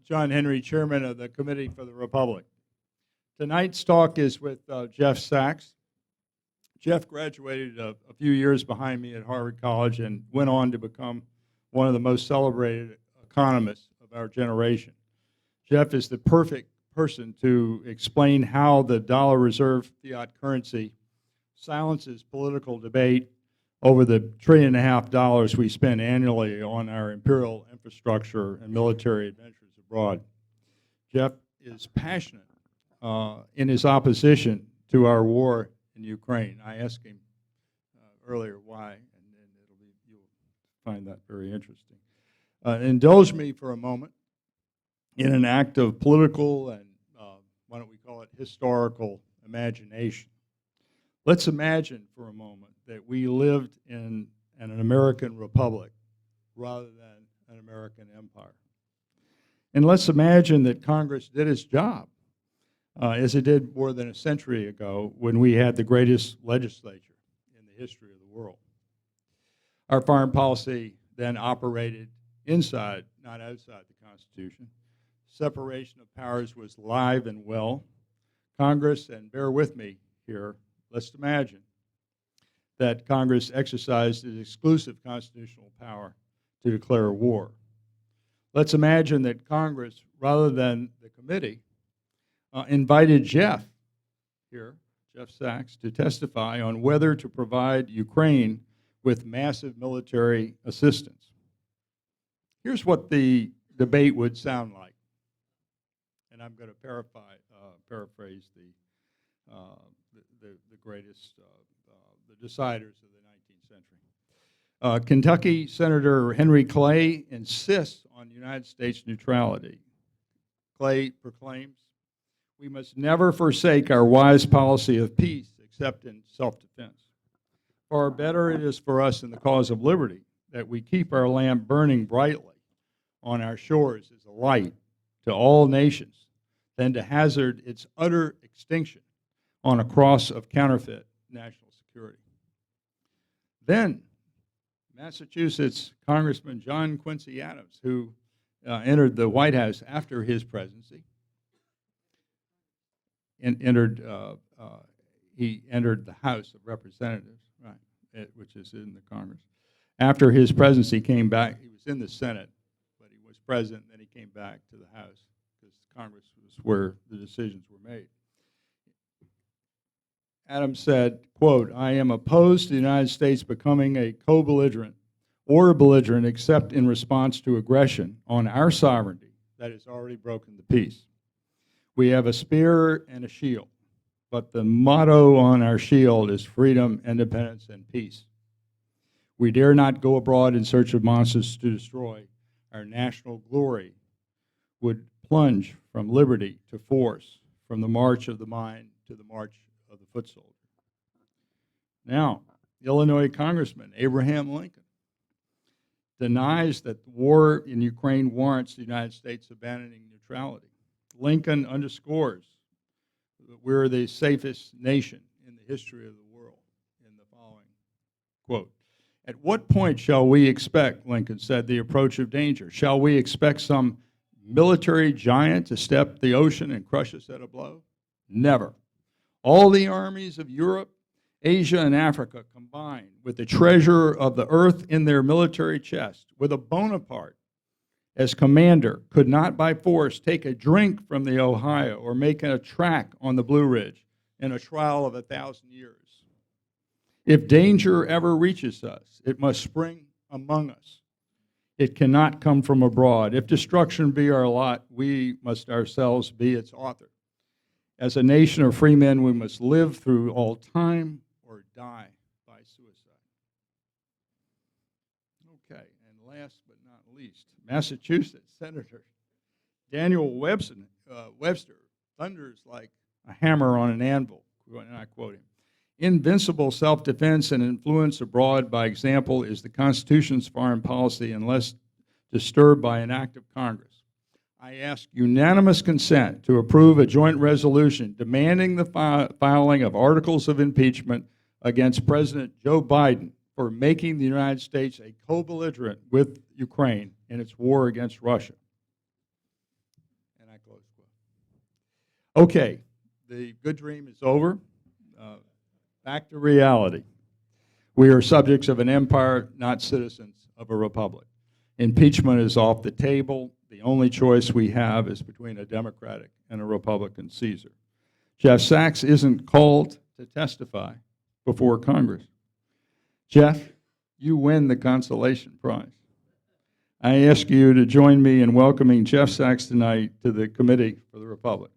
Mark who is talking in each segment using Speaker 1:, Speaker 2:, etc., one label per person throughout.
Speaker 1: John Henry, Chairman of the Committee for the Republic. Tonight's talk is with Jeff Sachs. Jeff graduated a few years behind me at Harvard College and went on to become one of the most celebrated economists of our generation. Jeff is the perfect person to explain how the dollar reserve fiat currency silences political debate over the $1.5 trillion we spend annually on our imperial infrastructure and military adventures abroad. Jeff is passionate in his opposition to our war in Ukraine. I asked him earlier why, and you'll find that very interesting. Indulge me for a moment in an act of political and, why don't we call it, historical imagination. Let's imagine for a moment that we lived in an American republic rather than an American empire. And let's imagine that Congress did its job, as it did more than a century ago when we had the greatest legislature in the history of the world. Our foreign policy then operated inside, not outside the Constitution. Separation of powers was live and well. Congress, and bear with me here, let's imagine that Congress exercised its exclusive constitutional power to declare war. Let's imagine that Congress, rather than the committee, invited Jeff Sachs, to testify on whether to provide Ukraine with massive military assistance. Here's what the debate would sound like, and I'm going to paraphrase the greatest, the deciders of the 19th century. Kentucky Senator Henry Clay insists on United States neutrality. Clay proclaims, "We must never forsake our wise policy of peace except in self-defense. Far better it is for us in the cause of liberty that we keep our lamp burning brightly on our shores as a light to all nations than to hazard its utter extinction on a cross of counterfeit national security." Then, Massachusetts Congressman John Quincy Adams, who entered the White House after his presidency, he entered the House of Representatives, right, which is in the Congress. After his presidency, came back. He was in the Senate, but he was president. Then he came back to the House because Congress was where the decisions were made. Adams said, quote, "I am opposed to the United States becoming a co-belligerent or a belligerent except in response to aggression on our sovereignty that has already broken the peace. We have a spear and a shield, but the motto on our shield is freedom, independence, and peace. We dare not go abroad in search of monsters to destroy. Our national glory would plunge from liberty to force, from the march of the mind to the march of the foot soldier." Now, Illinois Congressman Abraham Lincoln denies that the war in Ukraine warrants the United States abandoning neutrality. Lincoln underscores that we're the safest nation in the history of the world in the following quote, "At what point shall we expect," Lincoln said, "the approach of danger? Shall we expect some military giant to step the ocean and crush us at a blow? Never. All the armies of Europe, Asia, and Africa combined with the treasure of the earth in their military chest, with a Bonaparte as commander, could not by force take a drink from the Ohio or make a track on the Blue Ridge in a trial of 1,000 years. If danger ever reaches us, it must spring among us. It cannot come from abroad. If destruction be our lot, we must ourselves be its author. As a nation of free men, we must live through all time or die by suicide." Okay, and last but not least, Massachusetts Senator Daniel Webster thunders like a hammer on an anvil, and I quote him, "Invincible self-defense and influence abroad by example is the Constitution's foreign policy unless disturbed by an act of Congress. I ask unanimous consent to approve a joint resolution demanding the filing of articles of impeachment against President Joe Biden for making the United States a co-belligerent with Ukraine in its war against Russia." Okay, the good dream is over. Back to reality. We are subjects of an empire, not citizens of a republic. Impeachment is off the table. The only choice we have is between a Democratic and a Republican Caesar. Jeff Sachs isn't called to testify before Congress. Jeff, you win the consolation prize. I ask you to join me in welcoming Jeff Sachs tonight to the Committee for the Republic.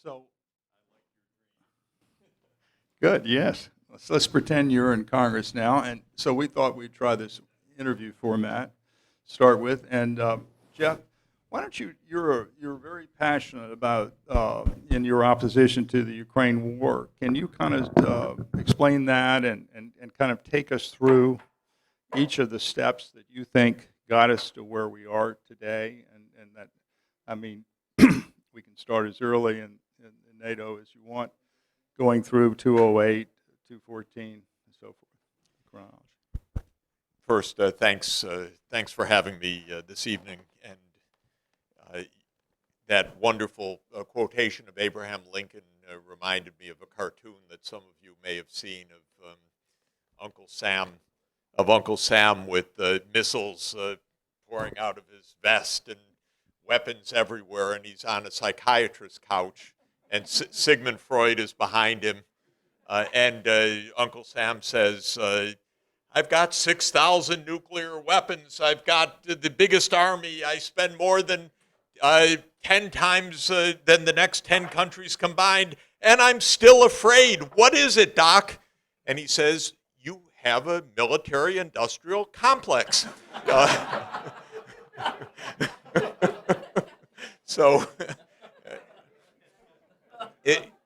Speaker 1: So, good, yes. Let's pretend you're in Congress now. And so we thought we'd try this interview format, start with. And Jeff, why don't you're very passionate about, in your opposition to the Ukraine war. Can you kind of explain that and kind of take us through each of the steps that you think got us to where we are today? And that, I mean, we can start as early in NATO as you want, going through 208, 214, and so forth.
Speaker 2: First, thanks for having me this evening. And that wonderful quotation of Abraham Lincoln reminded me of a cartoon that some of you may have seen of Uncle Sam with missiles pouring out of his vest and weapons everywhere, and he's on a psychiatrist's couch. And Sigmund Freud is behind him, and Uncle Sam says, I've got 6,000 nuclear weapons. I've got the biggest army. I spend more than 10 times than the next 10 countries combined, and I'm still afraid. What is it, Doc? And he says, you have a military-industrial complex. So...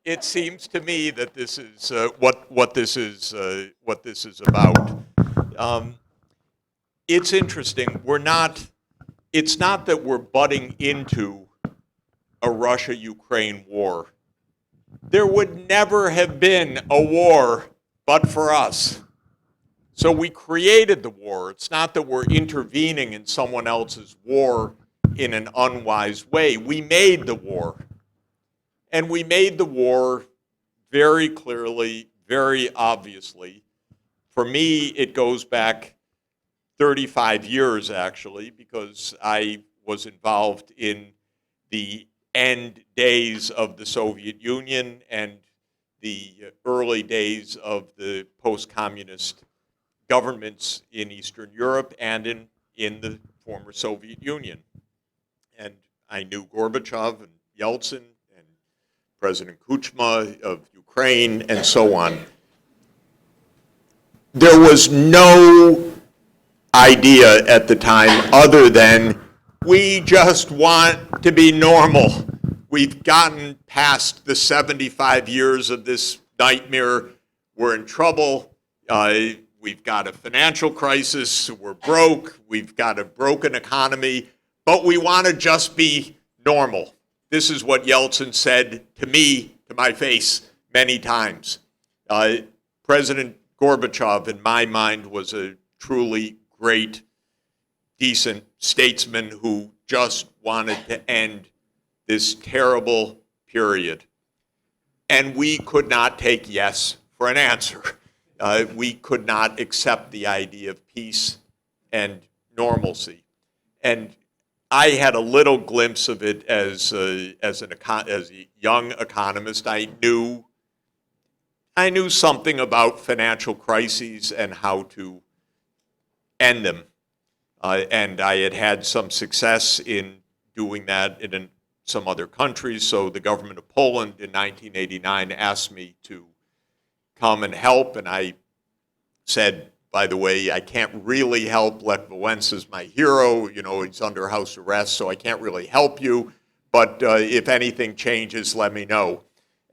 Speaker 2: It seems to me that this is what this is about. It's interesting. It's not that we're butting into a Russia-Ukraine war. There would never have been a war but for us. So we created the war. It's not that we're intervening in someone else's war in an unwise way. We made the war. And we made the war very clearly, very obviously. For me, it goes back 35 years, actually, because I was involved in the end days of the Soviet Union and the early days of the post-communist governments in Eastern Europe and in the former Soviet Union. And I knew Gorbachev and Yeltsin, President Kuchma of Ukraine, and so on. There was no idea at the time other than we just want to be normal. We've gotten past the 75 years of this nightmare. We're in trouble. We've got a financial crisis. We're broke. We've got a broken economy. But we want to just be normal. This is what Yeltsin said to me, to my face, many times. President Gorbachev, in my mind, was a truly great, decent statesman who just wanted to end this terrible period. And we could not take yes for an answer. We could not accept the idea of peace and normalcy. And I had a little glimpse of it as a young economist. I knew something about financial crises and how to end them. And I had had some success in doing that in some other countries. So the government of Poland in 1989 asked me to come and help. And I said, by the way, I can't really help. Lech Wałęsa's my hero. You know, he's under house arrest, so I can't really help you. But if anything changes, let me know.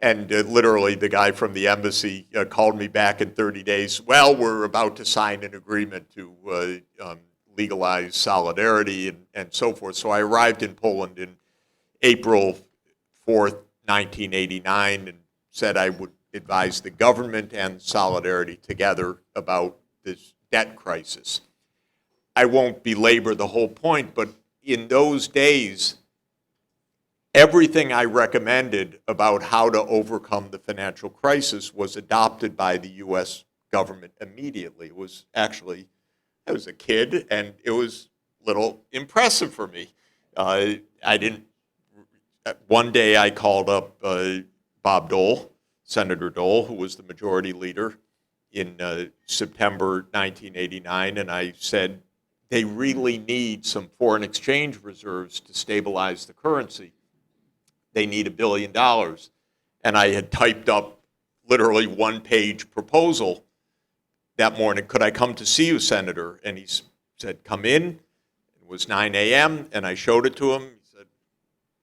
Speaker 2: And literally, the guy from the embassy called me back in 30 days. Well, we're about to sign an agreement to legalize solidarity and so forth. So I arrived in Poland in April 4th, 1989, and said I would advise the government and Solidarity together about this debt crisis. I won't belabor the whole point, but in those days, everything I recommended about how to overcome the financial crisis was adopted by the U.S. government immediately. It was actually, I was a kid, and it was a little impressive for me. One day I called up Bob Dole, Senator Dole, who was the majority leader in September 1989, and I said, they really need some foreign exchange reserves to stabilize the currency. They need $1 billion. And I had typed up literally one-page proposal that morning. Could I come to see you, Senator? And he said, come in. It was 9 a.m., and I showed it to him. He said,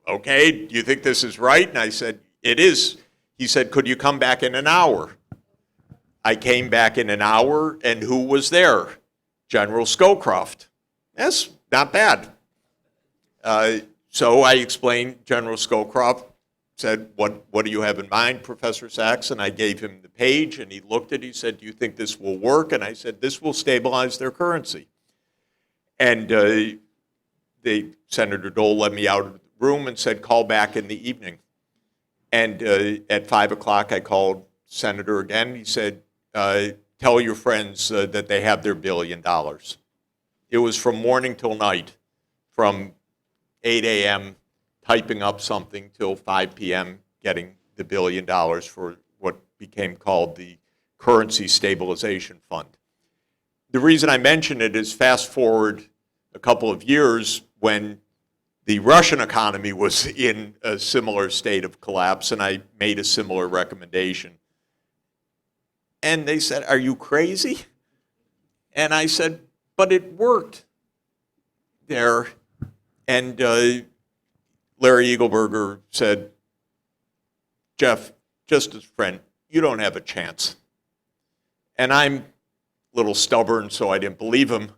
Speaker 2: okay, do you think this is right? And I said, it is. He said, could you come back in an hour? I came back in an hour, and who was there? General Scowcroft. Yes, not bad. So I explained, General Scowcroft said, what do you have in mind, Professor Sachs? And I gave him the page, and he looked at it. He said, do you think this will work? And I said, this will stabilize their currency. And Senator Dole led me out of the room and said, call back in the evening. And at 5 o'clock, I called Senator again. He said, tell your friends that they have their $1 billion. It was from morning till night, from 8 a.m. typing up something till 5 p.m. getting the $1 billion for what became called the Currency Stabilization Fund. The reason I mention it is fast forward a couple of years when the Russian economy was in a similar state of collapse, and I made a similar recommendation. And they said, are you crazy? And I said, but it worked there. And Larry Eagleberger said, Jeff, just as a friend, you don't have a chance. And I'm a little stubborn, so I didn't believe him.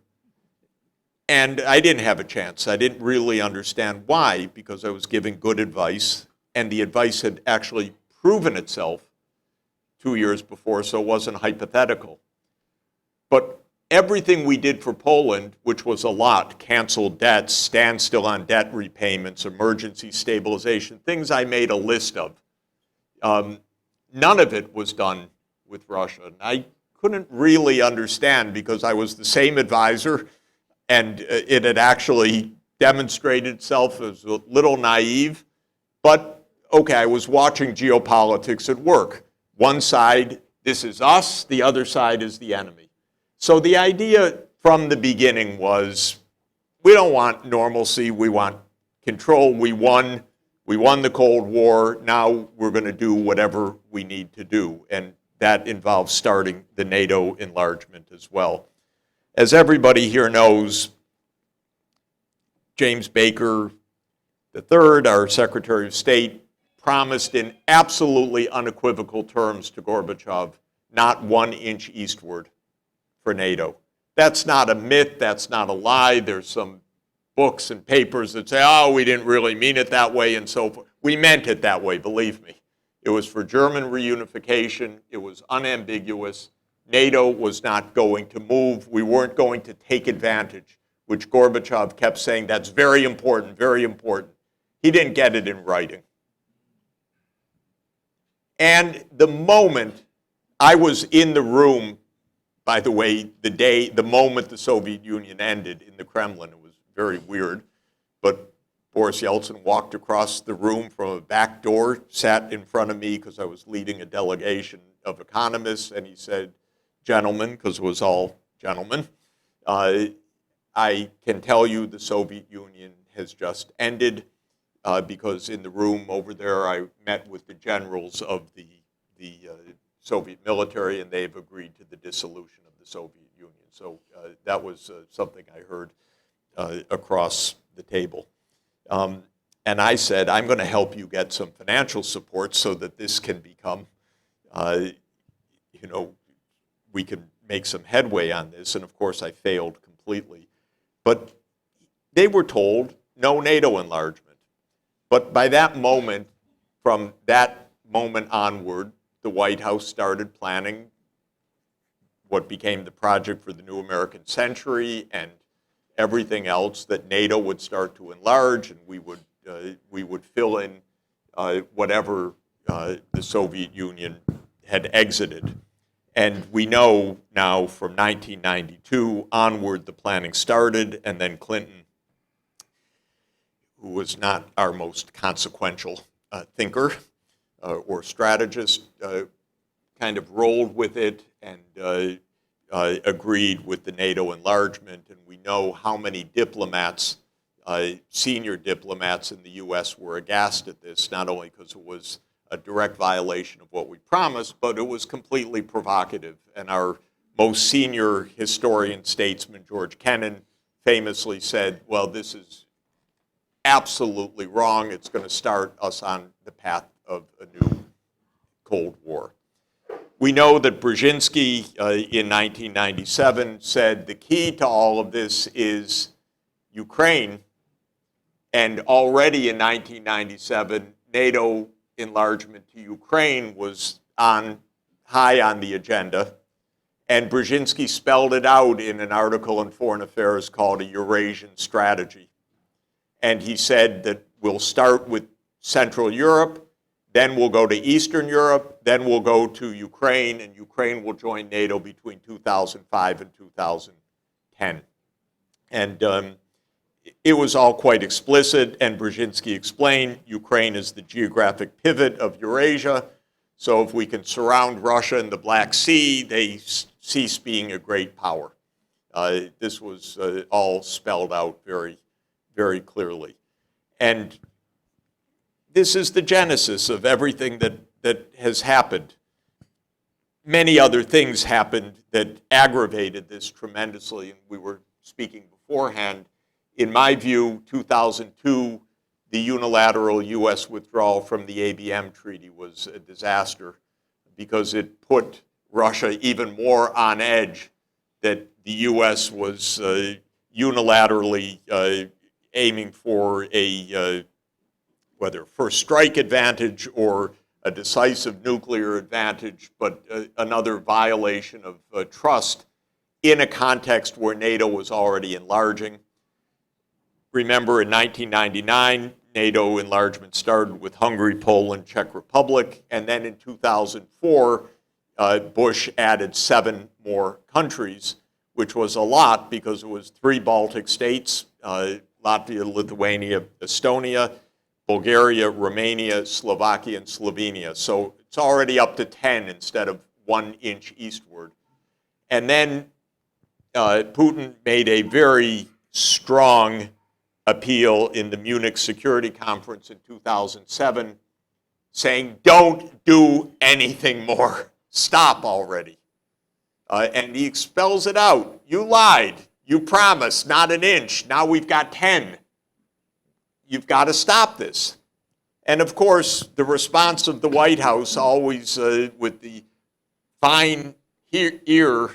Speaker 2: And I didn't have a chance. I didn't really understand why, because I was giving good advice, and the advice had actually proven itself 2 years before, so it wasn't hypothetical. But everything we did for Poland, which was a lot, canceled debts, standstill on debt repayments, emergency stabilization, things I made a list of, none of it was done with Russia. And I couldn't really understand, because I was the same advisor, and it had actually demonstrated itself as a little naive. But, okay, I was watching geopolitics at work. One side, this is us, the other side is the enemy. So the idea from the beginning was, we don't want normalcy, we want control. We won the Cold War, now we're going to do whatever we need to do. And that involves starting the NATO enlargement as well. As everybody here knows, James Baker III, our Secretary of State, promised in absolutely unequivocal terms to Gorbachev, not 1 inch eastward for NATO. That's not a myth, that's not a lie. There's some books and papers that say, oh, we didn't really mean it that way and so forth. We meant it that way, believe me. It was for German reunification. It was unambiguous. NATO was not going to move. We weren't going to take advantage, which Gorbachev kept saying, that's very important, very important. He didn't get it in writing. And the moment I was in the room, by the way, the moment the Soviet Union ended in the Kremlin, it was very weird, but Boris Yeltsin walked across the room from a back door, sat in front of me because I was leading a delegation of economists, and he said, gentlemen, because it was all gentlemen, I can tell you the Soviet Union has just ended, because in the room over there I met with the generals of the Soviet military, and they've agreed to the dissolution of the Soviet Union. So that was something I heard across the table. And I said, I'm going to help you get some financial support so that this can become, we can make some headway on this. And of course, I failed completely. But they were told no NATO enlargement. But by that moment, from that moment onward, the White House started planning what became the Project for the New American Century and everything else, that NATO would start to enlarge, and we would fill in whatever the Soviet Union had exited. And we know now from 1992 onward the planning started, and then Clinton, who was not our most consequential thinker or strategist, kind of rolled with it and agreed with the NATO enlargement. And we know how many diplomats, senior diplomats in the U.S. were aghast at this, not only because it was a direct violation of what we promised, but it was completely provocative. And our most senior historian statesman, George Kennan, famously said, well, this is absolutely wrong. It's going to start us on the path of a new Cold War. We know that Brzezinski in 1997 said the key to all of this is Ukraine. And already in 1997, NATO enlargement to Ukraine was high on the agenda. And Brzezinski spelled it out in an article in Foreign Affairs called A Eurasian Strategy. And he said that we'll start with Central Europe, then we'll go to Eastern Europe, then we'll go to Ukraine, and Ukraine will join NATO between 2005 and 2010. And it was all quite explicit, and Brzezinski explained Ukraine is the geographic pivot of Eurasia, so if we can surround Russia in the Black Sea, they cease being a great power. This was all spelled out very, very clearly. And this is the genesis of everything that has happened. Many other things happened that aggravated this tremendously, and we were speaking beforehand. In my view, 2002, the unilateral U.S. withdrawal from the ABM treaty was a disaster because it put Russia even more on edge, that the U.S. was unilaterally aiming for a whether first strike advantage or a decisive nuclear advantage, but another violation of trust in a context where NATO was already enlarging. Remember, in 1999, NATO enlargement started with Hungary, Poland, Czech Republic, and then in 2004, Bush added 7 more countries, which was a lot because it was 3 Baltic states, Latvia, Lithuania, Estonia, Bulgaria, Romania, Slovakia, and Slovenia. So it's already up to 10 instead of 1 inch eastward. And then Putin made a very strong appeal in the Munich Security Conference in 2007, saying, don't do anything more. Stop already. And he spells it out. You lied. You promised not an inch. Now we've got 10. You've got to stop this. And of course, the response of the White House, always with the fine ear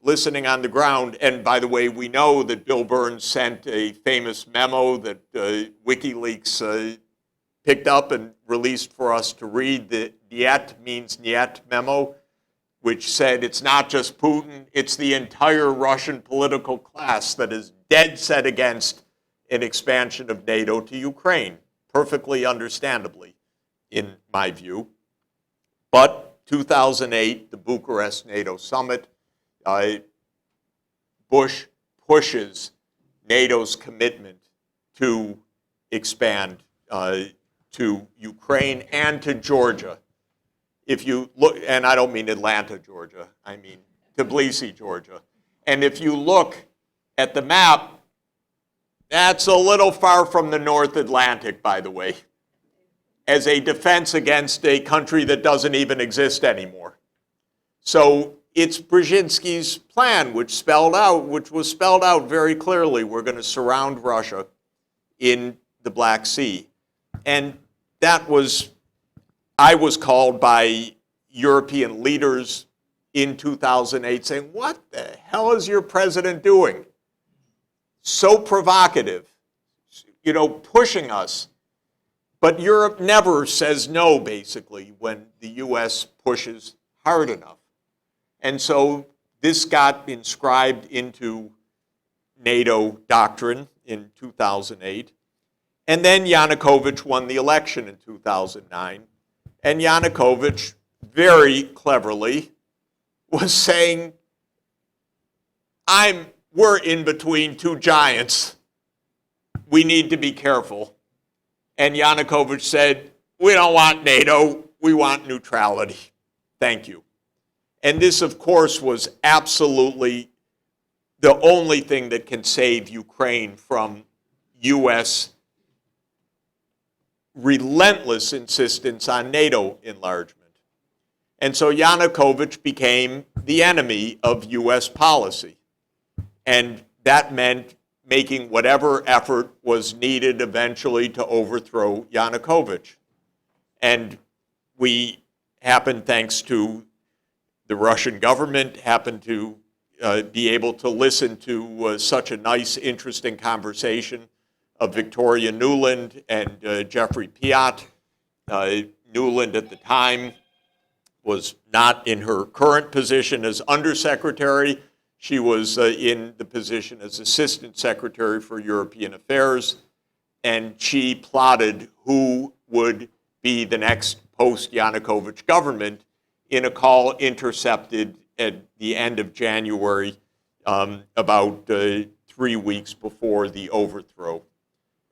Speaker 2: listening on the ground. And by the way, we know that Bill Burns sent a famous memo that WikiLeaks picked up and released for us to read, the Niet means Niet memo, which said it's not just Putin, it's the entire Russian political class that is dead set against an expansion of NATO to Ukraine, perfectly understandably, in my view. But 2008, the Bucharest NATO summit, Bush pushes NATO's commitment to expand to Ukraine and to Georgia. If you look, and I don't mean Atlanta, Georgia, I mean Tbilisi, Georgia. And if you look at the map, that's a little far from the North Atlantic, by the way, as a defense against a country that doesn't even exist anymore. So it's Brzezinski's plan, which was spelled out very clearly. We're going to surround Russia in the Black Sea. And that was, I was called by European leaders in 2008 saying, what the hell is your president doing? so provocative, pushing us. But Europe never says no, basically, when the U.S. pushes hard enough. And so this got inscribed into NATO doctrine in 2008. And then Yanukovych won the election in 2009. And Yanukovych, very cleverly, was saying, we're in between two giants. We need to be careful. And Yanukovych said, we don't want NATO, we want neutrality. Thank you. And this, of course, was absolutely the only thing that can save Ukraine from U.S. relentless insistence on NATO enlargement. And so Yanukovych became the enemy of U.S. policy. And that meant making whatever effort was needed eventually to overthrow Yanukovych. And we happened, thanks to the Russian government, happened to be able to listen to such a nice, interesting conversation of Victoria Nuland and Jeffrey Piat. Nuland at the time was not in her current position as undersecretary. She was in the position as Assistant Secretary for European Affairs, and she plotted who would be the next post-Yanukovych government in a call intercepted at the end of January, about 3 weeks before the overthrow.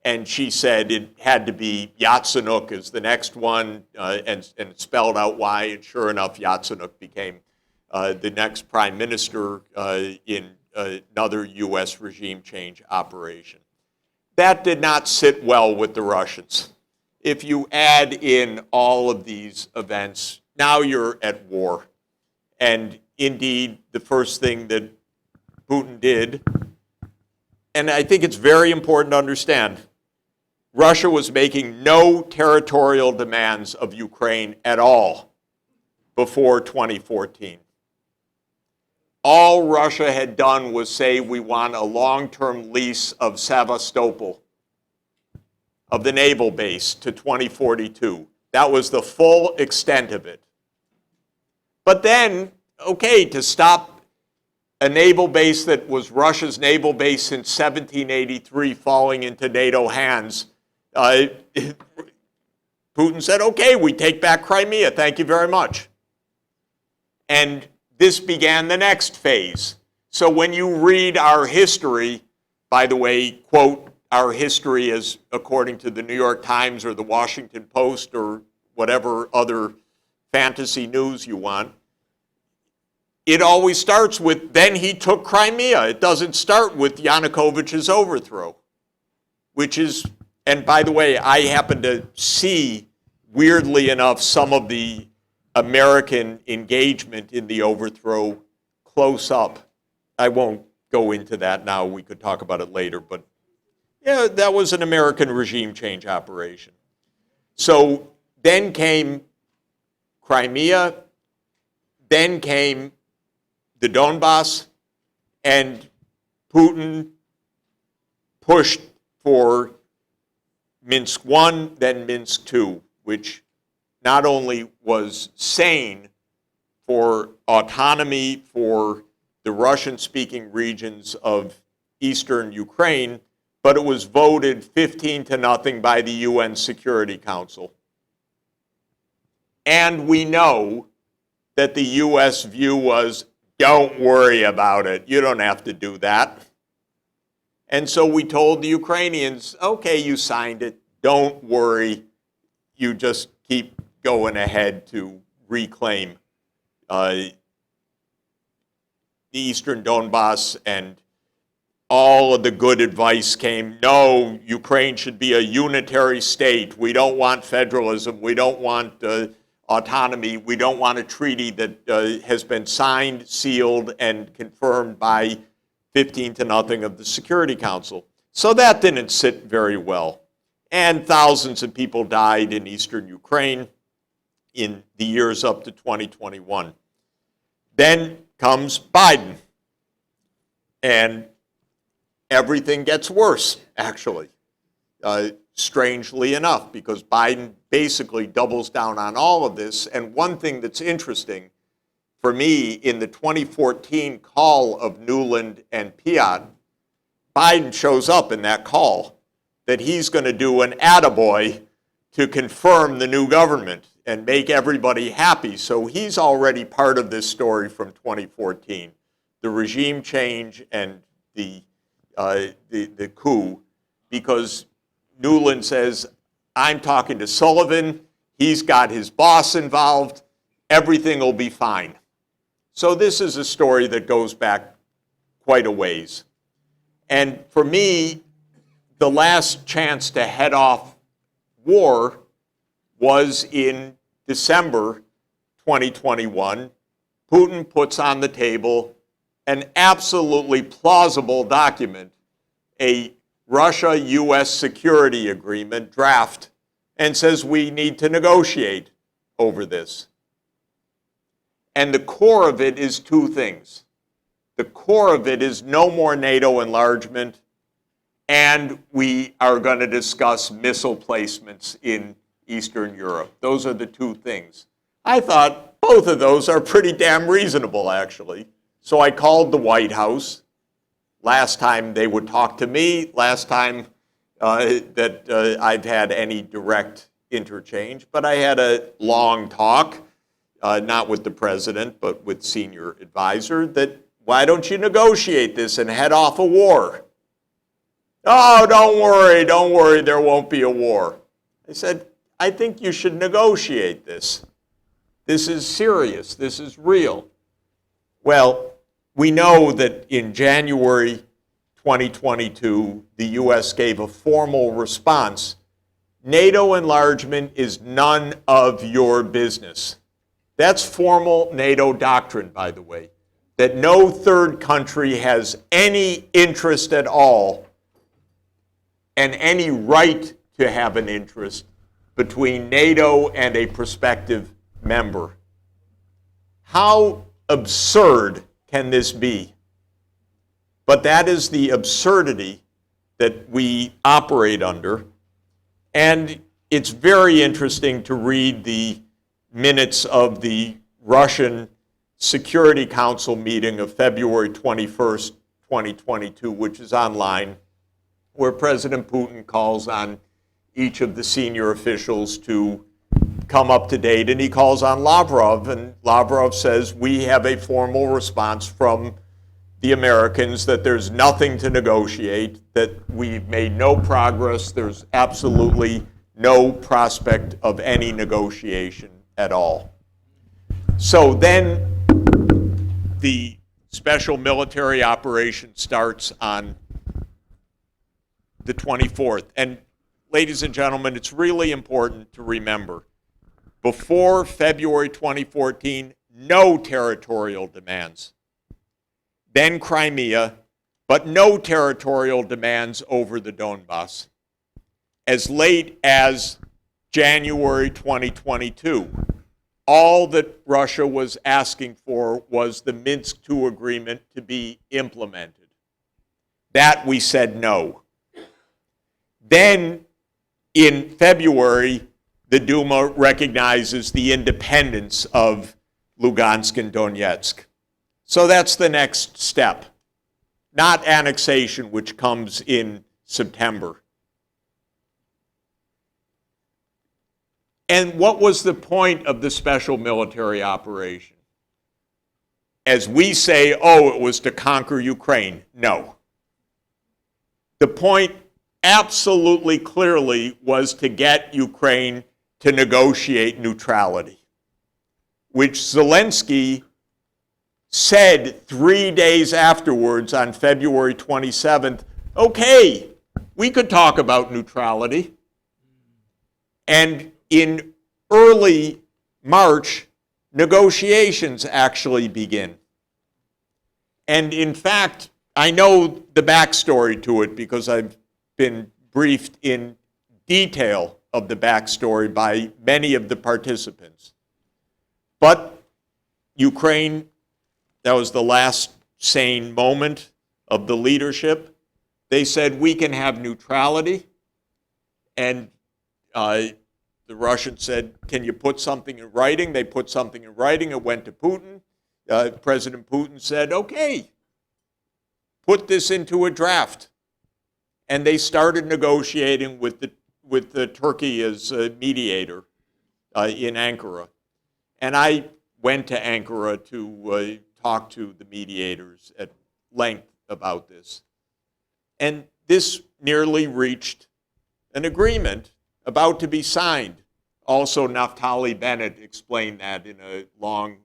Speaker 2: And she said it had to be Yatsenuk as the next one, and spelled out why, and sure enough, Yatsenuk became the next prime minister in another U.S. regime change operation. That did not sit well with the Russians. If you add in all of these events, now you're at war. And indeed, the first thing that Putin did, and I think it's very important to understand, Russia was making no territorial demands of Ukraine at all before 2014. All Russia had done was say, we want a long-term lease of Sevastopol, of the naval base, to 2042. That was the full extent of it. But then, okay, to stop a naval base that was Russia's naval base since 1783 falling into NATO hands, Putin said, okay, we take back Crimea, thank you very much. And this began the next phase. So when you read our history, by the way, quote, our history is according to the New York Times or the Washington Post or whatever other fantasy news you want, it always starts with, then he took Crimea. It doesn't start with Yanukovych's overthrow, which is, and by the way, I happen to see, weirdly enough, some of the American engagement in the overthrow close up. I won't go into that now. We could talk about it later. But yeah, that was an American regime change operation. So then came Crimea, then came the Donbass, and Putin pushed for Minsk I, then Minsk II, which not only was sane for autonomy for the Russian-speaking regions of eastern Ukraine, but it was voted 15-0 by the UN Security Council. And we know that the US view was, don't worry about it, you don't have to do that. And so we told the Ukrainians, okay, you signed it, don't worry, you just keep going ahead to reclaim the eastern Donbass, and all of the good advice came, no, Ukraine should be a unitary state, we don't want federalism, we don't want autonomy, we don't want a treaty that has been signed, sealed, and confirmed by 15-0 of the Security Council. So that didn't sit very well. And thousands of people died in eastern Ukraine in the years up to 2021. Then comes Biden. And everything gets worse, actually, strangely enough, because Biden basically doubles down on all of this. And one thing that's interesting for me, in the 2014 call of Newland and Piot, Biden shows up in that call that he's going to do an attaboy to confirm the new government and make everybody happy. So he's already part of this story from 2014, the regime change and the coup, because Newland says, I'm talking to Sullivan, he's got his boss involved, everything will be fine. So this is a story that goes back quite a ways. And for me, the last chance to head off war was in December 2021. Putin puts on the table an absolutely plausible document, a Russia-US security agreement draft, and says we need to negotiate over this. And the core of it is two things. The core of it is no more NATO enlargement, and we are going to discuss missile placements in Eastern Europe. Those are the two things. I thought both of those are pretty damn reasonable, actually. So I called the White House. Last time they would talk to me, last time that I've had any direct interchange, but I had a long talk, not with the president, but with senior advisor, that why don't you negotiate this and head off a war? Oh, don't worry, there won't be a war. I said, I think you should negotiate this. This is serious, this is real. Well, we know that in January 2022, the US gave a formal response. NATO enlargement is none of your business. That's formal NATO doctrine, by the way, that no third country has any interest at all and any right to have an interest between NATO and a prospective member. How absurd can this be? But that is the absurdity that we operate under. And it's very interesting to read the minutes of the Russian Security Council meeting of February 21st, 2022, which is online, where President Putin calls on each of the senior officials to come up to date, and he calls on Lavrov, and Lavrov says, we have a formal response from the Americans that there's nothing to negotiate, that we've made no progress, there's absolutely no prospect of any negotiation at all. So then the special military operation starts on the 24th. And ladies and gentlemen, it's really important to remember, before February 2014, no territorial demands. Then Crimea, but no territorial demands over the Donbass. As late as January 2022, all that Russia was asking for was the Minsk II agreement to be implemented. That we said no. Then in February, the Duma recognizes the independence of Lugansk and Donetsk. So that's the next step, not annexation, which comes in September. And what was the point of the special military operation? As we say, oh, it was to conquer Ukraine. No. The point absolutely clearly was to get Ukraine to negotiate neutrality, which Zelensky said 3 days afterwards on February 27th, okay, we could talk about neutrality. And in early March, negotiations actually begin. And in fact, I know the backstory to it because I've been briefed in detail of the backstory by many of the participants. But Ukraine, that was the last sane moment of the leadership. they said we can have neutrality, and the Russians said, can you put something in writing? They put something in writing. It went to Putin. President Putin said, okay, put this into a draft. And they started negotiating with the Turkey as a mediator in Ankara. And I went to Ankara to talk to the mediators at length about this. And this nearly reached an agreement about to be signed. Also, Naftali Bennett explained that in a long,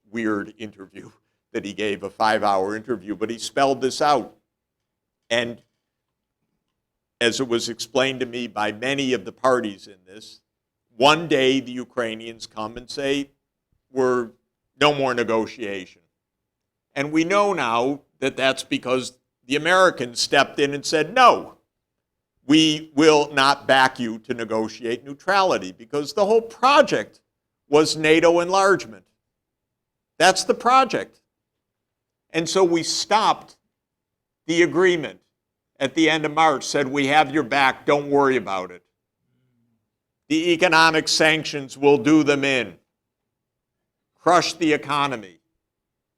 Speaker 2: weird interview that he gave, a 5-hour interview, but he spelled this out. And as it was explained to me by many of the parties in this, one day the Ukrainians come and say, we're no more negotiation. And we know now that that's because the Americans stepped in and said, no, we will not back you to negotiate neutrality, because the whole project was NATO enlargement. That's the project. And so we stopped the agreement at the end of March, said, we have your back, don't worry about it. The economic sanctions, will do them in. Crush the economy.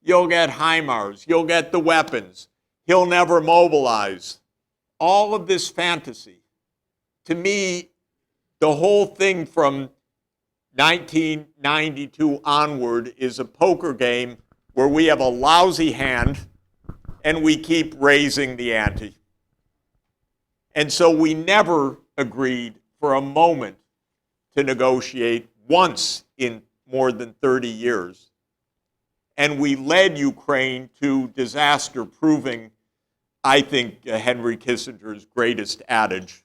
Speaker 2: You'll get HIMARS, you'll get the weapons. He'll never mobilize. All of this fantasy. To me, the whole thing from 1992 onward is a poker game where we have a lousy hand and we keep raising the ante. And so we never agreed for a moment to negotiate once in more than 30 years. And we led Ukraine to disaster, proving, I think, Henry Kissinger's greatest adage,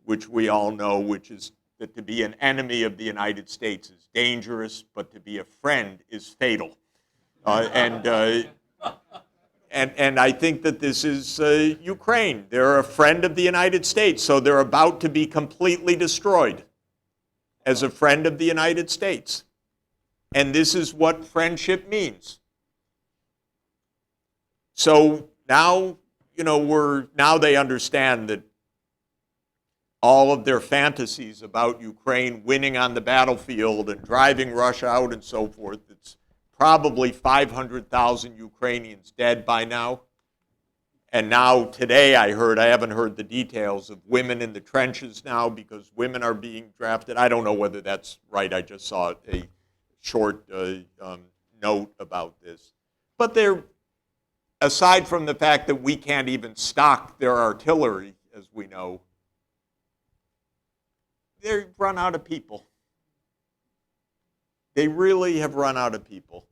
Speaker 2: which we all know, which is that to be an enemy of the United States is dangerous, but to be a friend is fatal. And I think that this is Ukraine. They're a friend of the United States, so they're about to be completely destroyed as a friend of the United States. And this is what friendship means. So now, now they understand that all of their fantasies about Ukraine winning on the battlefield and driving Russia out and so forth, it's probably 500,000 Ukrainians dead by now. And now today I haven't heard the details of women in the trenches now because women are being drafted. I don't know whether that's right. I just saw a short note about this. But they're, aside from the fact that we can't even stock their artillery, as we know, they've run out of people. They really have run out of people.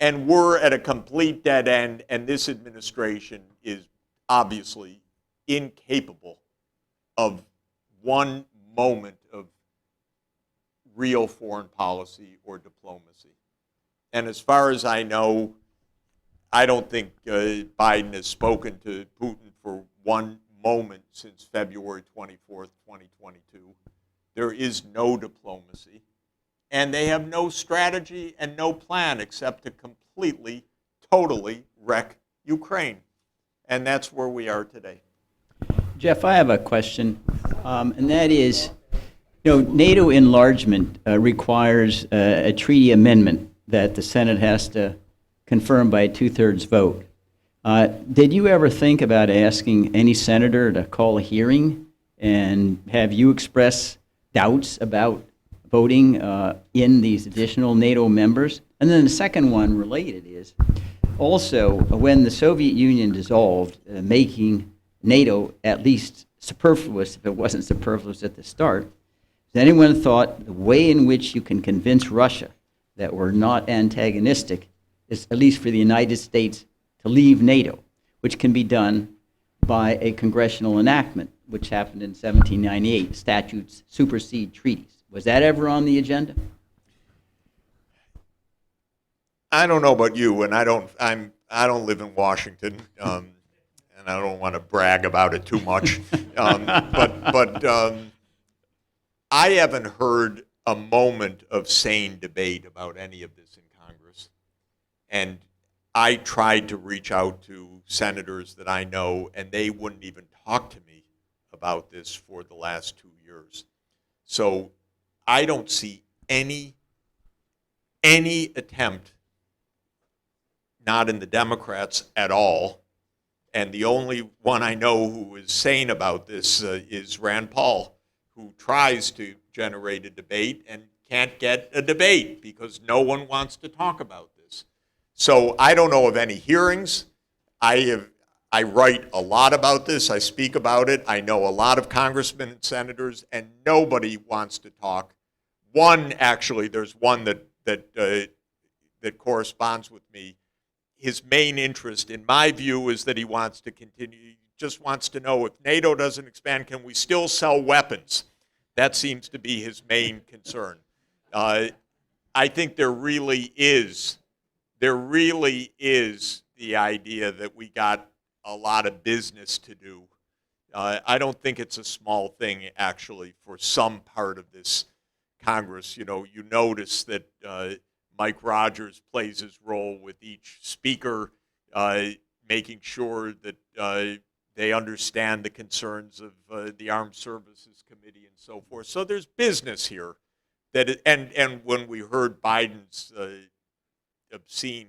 Speaker 2: And we're at a complete dead end, and this administration is obviously incapable of one moment of real foreign policy or diplomacy. And as far as I know, I don't think Biden has spoken to Putin for one moment since February 24th, 2022. There is no diplomacy. And they have no strategy and no plan except to completely, totally wreck Ukraine. And that's where we are today.
Speaker 3: Jeff, I have a question, and that is, NATO enlargement requires a treaty amendment that the Senate has to confirm by a 2/3 vote. Did you ever think about asking any senator to call a hearing and have you express doubts about voting in these additional NATO members? And then the second one related is, also, when the Soviet Union dissolved, making NATO at least superfluous, if it wasn't superfluous at the start, has anyone thought the way in which you can convince Russia that we're not antagonistic is, at least for the United States, to leave NATO, which can be done by a congressional enactment, which happened in 1798. Statutes supersede treaties. Was that ever on the agenda?
Speaker 2: I don't know about you, and I don't live in Washington, and I don't want to brag about it too much. But I haven't heard a moment of sane debate about any of this in Congress. And I tried to reach out to senators that I know, and they wouldn't even talk to me about this for the last 2 years. So I don't see any attempt, not in the Democrats at all, and the only one I know who is sane about this is Rand Paul, who tries to generate a debate and can't get a debate because no one wants to talk about this. So I don't know of any hearings. I write a lot about this. I speak about it. I know a lot of congressmen and senators, and nobody wants to talk. Actually, there's one that corresponds with me. His main interest, in my view, is that he wants to continue. He just wants to know, if NATO doesn't expand, can we still sell weapons? That seems to be his main concern. I think there really is the idea that we got a lot of business to do. I don't think it's a small thing, actually, for some part of this Congress. You notice that Mike Rogers plays his role with each speaker, making sure that they understand the concerns of the Armed Services Committee and so forth. So there's business here. And when we heard Biden's obscene,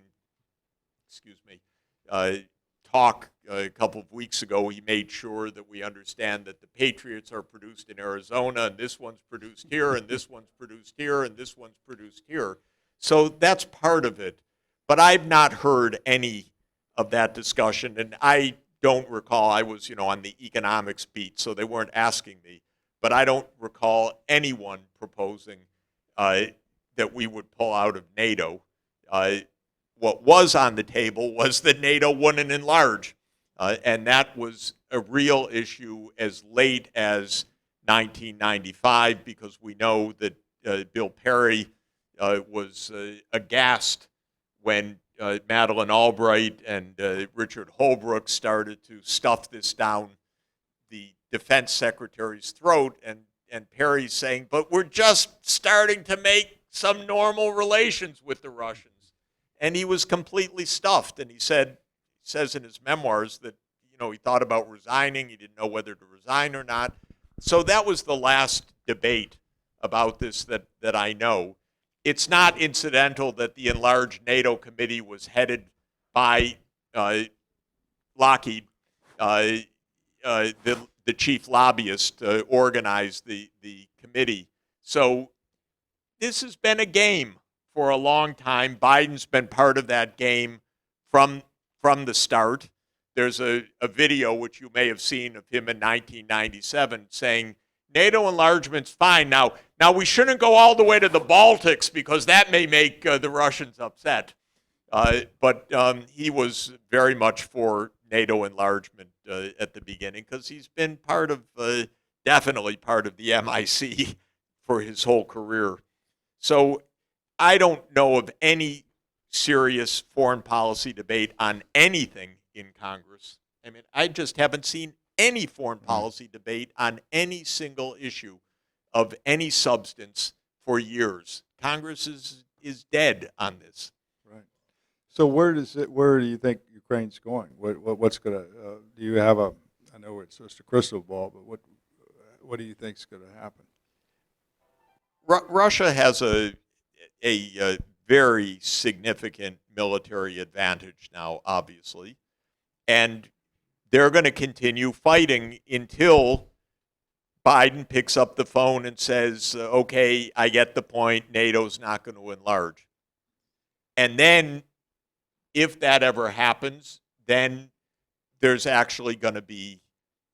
Speaker 2: talk a couple of weeks ago, he made sure that we understand that the Patriots are produced in Arizona, and this one's produced here, and this one's produced here, and this one's produced here. So that's part of it. But I've not heard any of that discussion, and I don't recall. I was, on the economics beat, so they weren't asking me. But I don't recall anyone proposing that we would pull out of NATO. What was on the table was that NATO wouldn't enlarge. And that was a real issue as late as 1995, because we know that Bill Perry was aghast when Madeleine Albright and Richard Holbrooke started to stuff this down the defense secretary's throat, and Perry's saying, but we're just starting to make some normal relations with the Russians. And he was completely stuffed, and he says in his memoirs that he thought about resigning. He didn't know whether to resign or not. So that was the last debate about this that I know. It's not incidental that the enlarged NATO committee was headed by Lockheed, the chief lobbyist, organized the committee. So this has been a game for a long time. Biden's been part of that game from the start. There's a video which you may have seen of him in 1997 saying, NATO enlargement's fine. Now we shouldn't go all the way to the Baltics because that may make the Russians upset. But he was very much for NATO enlargement at the beginning, because he's been definitely part of the MIC for his whole career. So I don't know of any serious foreign policy debate on anything in Congress. I mean, I just haven't seen any foreign policy debate on any single issue of any substance for years. Congress is dead on this.
Speaker 1: Right. So where do you think Ukraine's going? What's going to? Do you have I know it's just a crystal ball, but what do you think is going to happen?
Speaker 2: Russia has a very significant military advantage now, obviously, and they're going to continue fighting until Biden picks up the phone and says, okay, I get the point, NATO's not going to enlarge. And then, if that ever happens, then there's actually going to be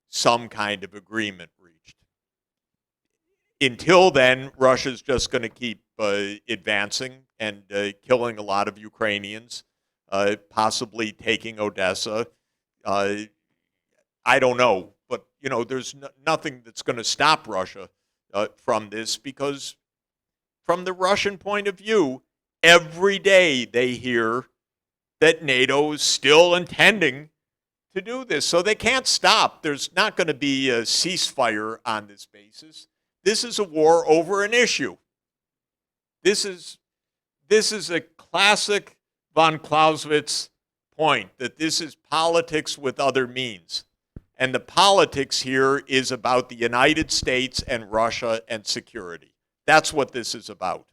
Speaker 2: some kind of agreement reached. Until then, Russia's just going to keep advancing and killing a lot of Ukrainians, possibly taking Odessa. I don't know, but there's nothing that's going to stop Russia from this, because from the Russian point of view, every day they hear that NATO is still intending to do this. So they can't stop. There's not going to be a ceasefire on this basis. This is a war over an issue. This is a classic von Clausewitz point that this is politics with other means. And the politics here is about the United States and Russia and security. That's what this is about.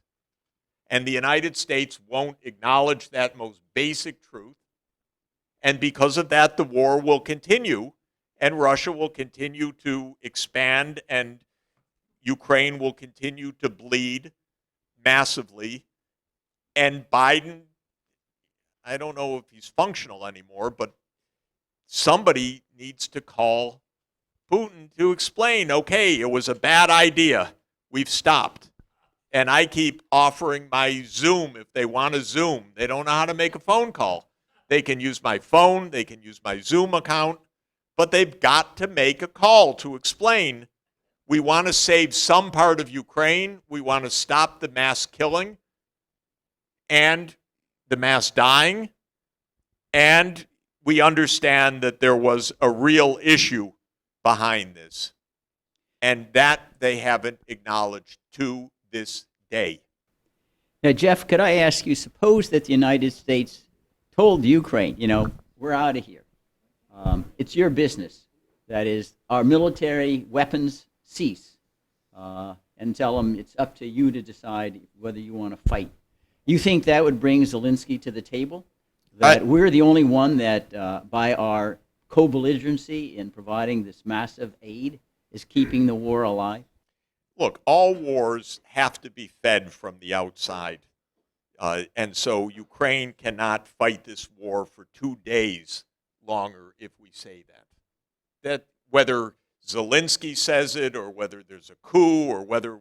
Speaker 2: And the United States won't acknowledge that most basic truth. And because of that, the war will continue, and Russia will continue to expand, and Ukraine will continue to bleed massively. And Biden, I don't know if he's functional anymore, but somebody needs to call Putin to explain, okay, it was a bad idea. We've stopped. And I keep offering my Zoom if they want to Zoom. They don't know how to make a phone call. They can use my phone. They can use my Zoom account. But they've got to make a call to explain, we want to save some part of Ukraine. We want to stop the mass killing and the mass dying. And we understand that there was a real issue behind this. And that they haven't acknowledged to this day.
Speaker 3: Now, Jeff, could I ask you, suppose that the United States told Ukraine, we're out of here. It's your business. That is, our military weapons cease. And tell them it's up to you to decide whether you want to fight. You think that would bring Zelensky to the table? That we're the only one that, by our co-belligerency in providing this massive aid, is keeping the war alive?
Speaker 2: Look, all wars have to be fed from the outside. And so Ukraine cannot fight this war for 2 days longer if we say that. That whether Zelensky says it or whether there's a coup or whether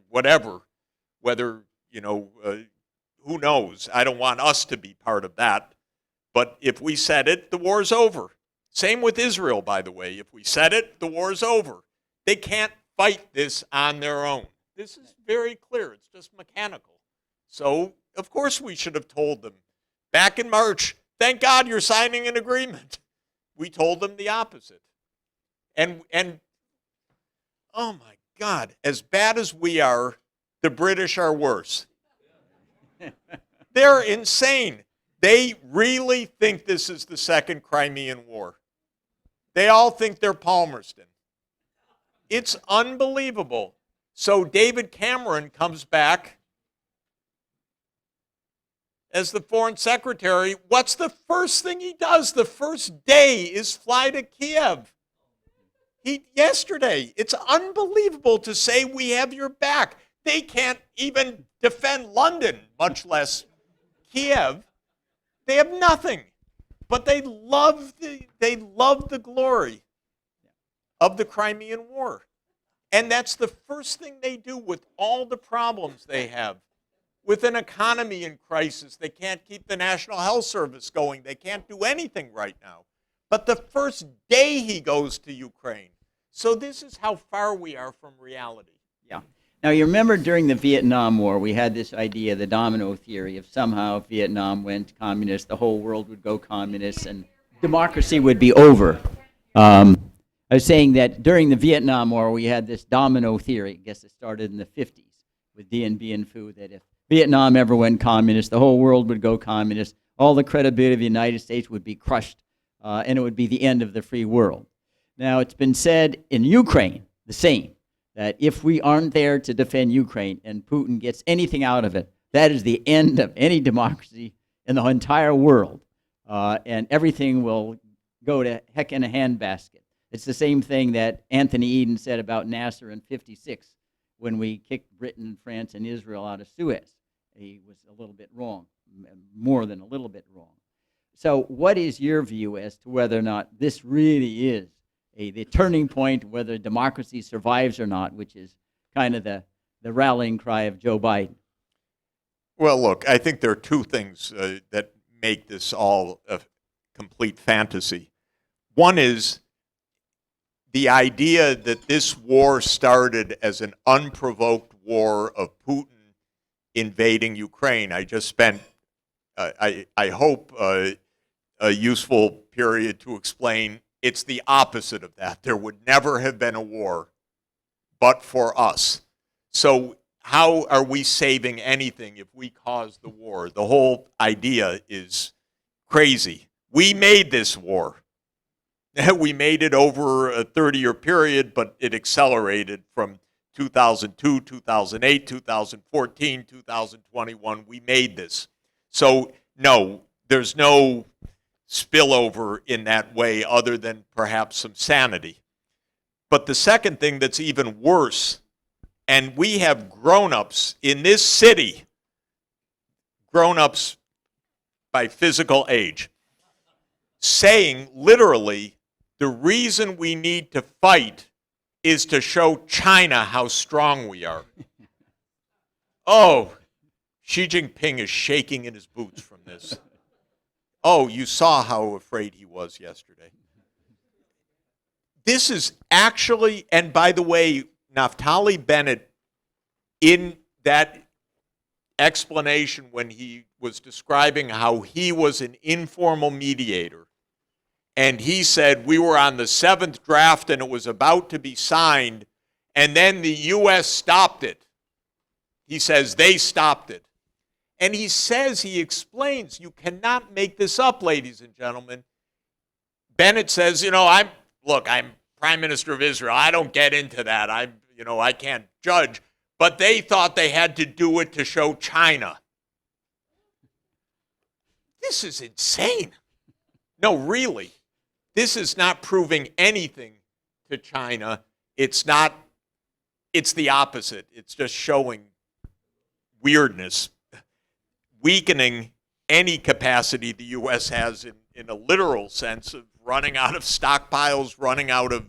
Speaker 2: who knows? I don't want us to be part of that. But if we said it, the war's over. Same with Israel, by the way. If we said it, the war's over. They can't fight this on their own. This is very clear. It's just mechanical. So, of course, we should have told them. Back in March, thank God you're signing an agreement. We told them the opposite. And oh my God, as bad as we are, the British are worse. They're insane. They really think this is the Second Crimean War. They all think they're Palmerston. It's unbelievable. So David Cameron comes back as the foreign secretary. What's the first thing he does? The first day is fly to Kiev. Yesterday. It's unbelievable to say we have your back. They can't even defend London, much less Kiev. They have nothing. But they love the glory of the Crimean War. And that's the first thing they do with all the problems they have. With an economy in crisis, they can't keep the National Health Service going. They can't do anything right now. But the first day he goes to Ukraine. So this is how far we are from reality.
Speaker 3: Yeah. Now, you remember during the Vietnam War, we had this idea, the domino theory, if somehow Vietnam went communist, the whole world would go communist and democracy would be over. I was saying that during the Vietnam War, we had this domino theory. I guess it started in the 50s with Dien Bien Phu, that if Vietnam ever went communist, the whole world would go communist, all the credibility of the United States would be crushed, and it would be the end of the free world. Now, it's been said in Ukraine, the same, that if we aren't there to defend Ukraine and Putin gets anything out of it, that is the end of any democracy in the entire world, and everything will go to heck in a handbasket. It's the same thing that Anthony Eden said about Nasser in '56 when we kicked Britain, France, and Israel out of Suez. He was a little bit wrong, more than a little bit wrong. So what is your view as to whether or not this really is the turning point, whether democracy survives or not, which is kind of the rallying cry of Joe Biden?
Speaker 2: Well, look, I think there are two things that make this all a complete fantasy. One is the idea that this war started as an unprovoked war of Putin invading Ukraine. I just spent, I hope, a useful period to explain it's the opposite of that. There would never have been a war but for us. So how are we saving anything if we cause the war? The whole idea is crazy. We made this war. We made it over a 30-year period, but it accelerated from 2002, 2008, 2014, 2021. We made this. So, no, there's no spillover in that way other than perhaps some sanity. But the second thing that's even worse, and we have grown-ups in this city, grown-ups by physical age, saying literally the reason we need to fight is to show China how strong we are. Oh, Xi Jinping is shaking in his boots from this. Oh, you saw how afraid he was yesterday. This is actually, and by the way, Naftali Bennett, in that explanation when he was describing how he was an informal mediator, and he said we were on the 7th draft and it was about to be signed, and then the U.S. stopped it. He says they stopped it. And he says, he explains, you cannot make this up, ladies and gentlemen. Bennett says, I'm Prime Minister of Israel. I don't get into that. I can't judge. But they thought they had to do it to show China. This is insane. No, really. This is not proving anything to China. It's the opposite. It's just showing weirdness, weakening any capacity the U.S. has in a literal sense of running out of stockpiles, running out of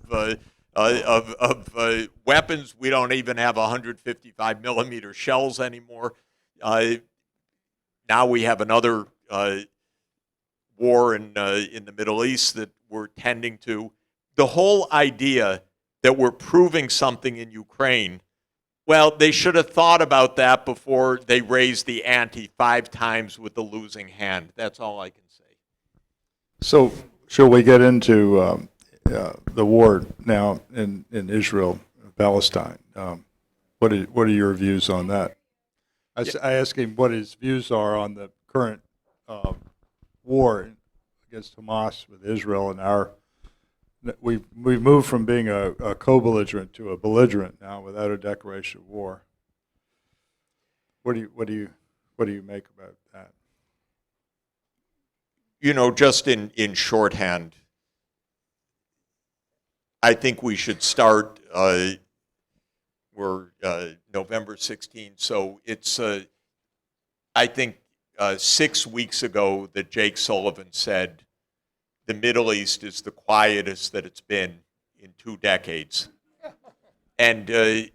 Speaker 2: weapons. We don't even have 155 millimeter shells anymore. Now we have another war in the Middle East that we're tending to. The whole idea that we're proving something in Ukraine, well, they should have thought about that before they raised the ante 5 times with the losing hand. That's all I can say.
Speaker 1: So, shall we get into the war now in Israel, Palestine? What are your views on that? I asked him what his views are on the current war against Hamas with Israel, and we've moved from being a co-belligerent to a belligerent now without a declaration of war. What do you make about that?
Speaker 2: Just in shorthand, I think we should start. We're November 16th, so it's I think 6 weeks ago that Jake Sullivan said the Middle East is the quietest that it's been in 2 decades. And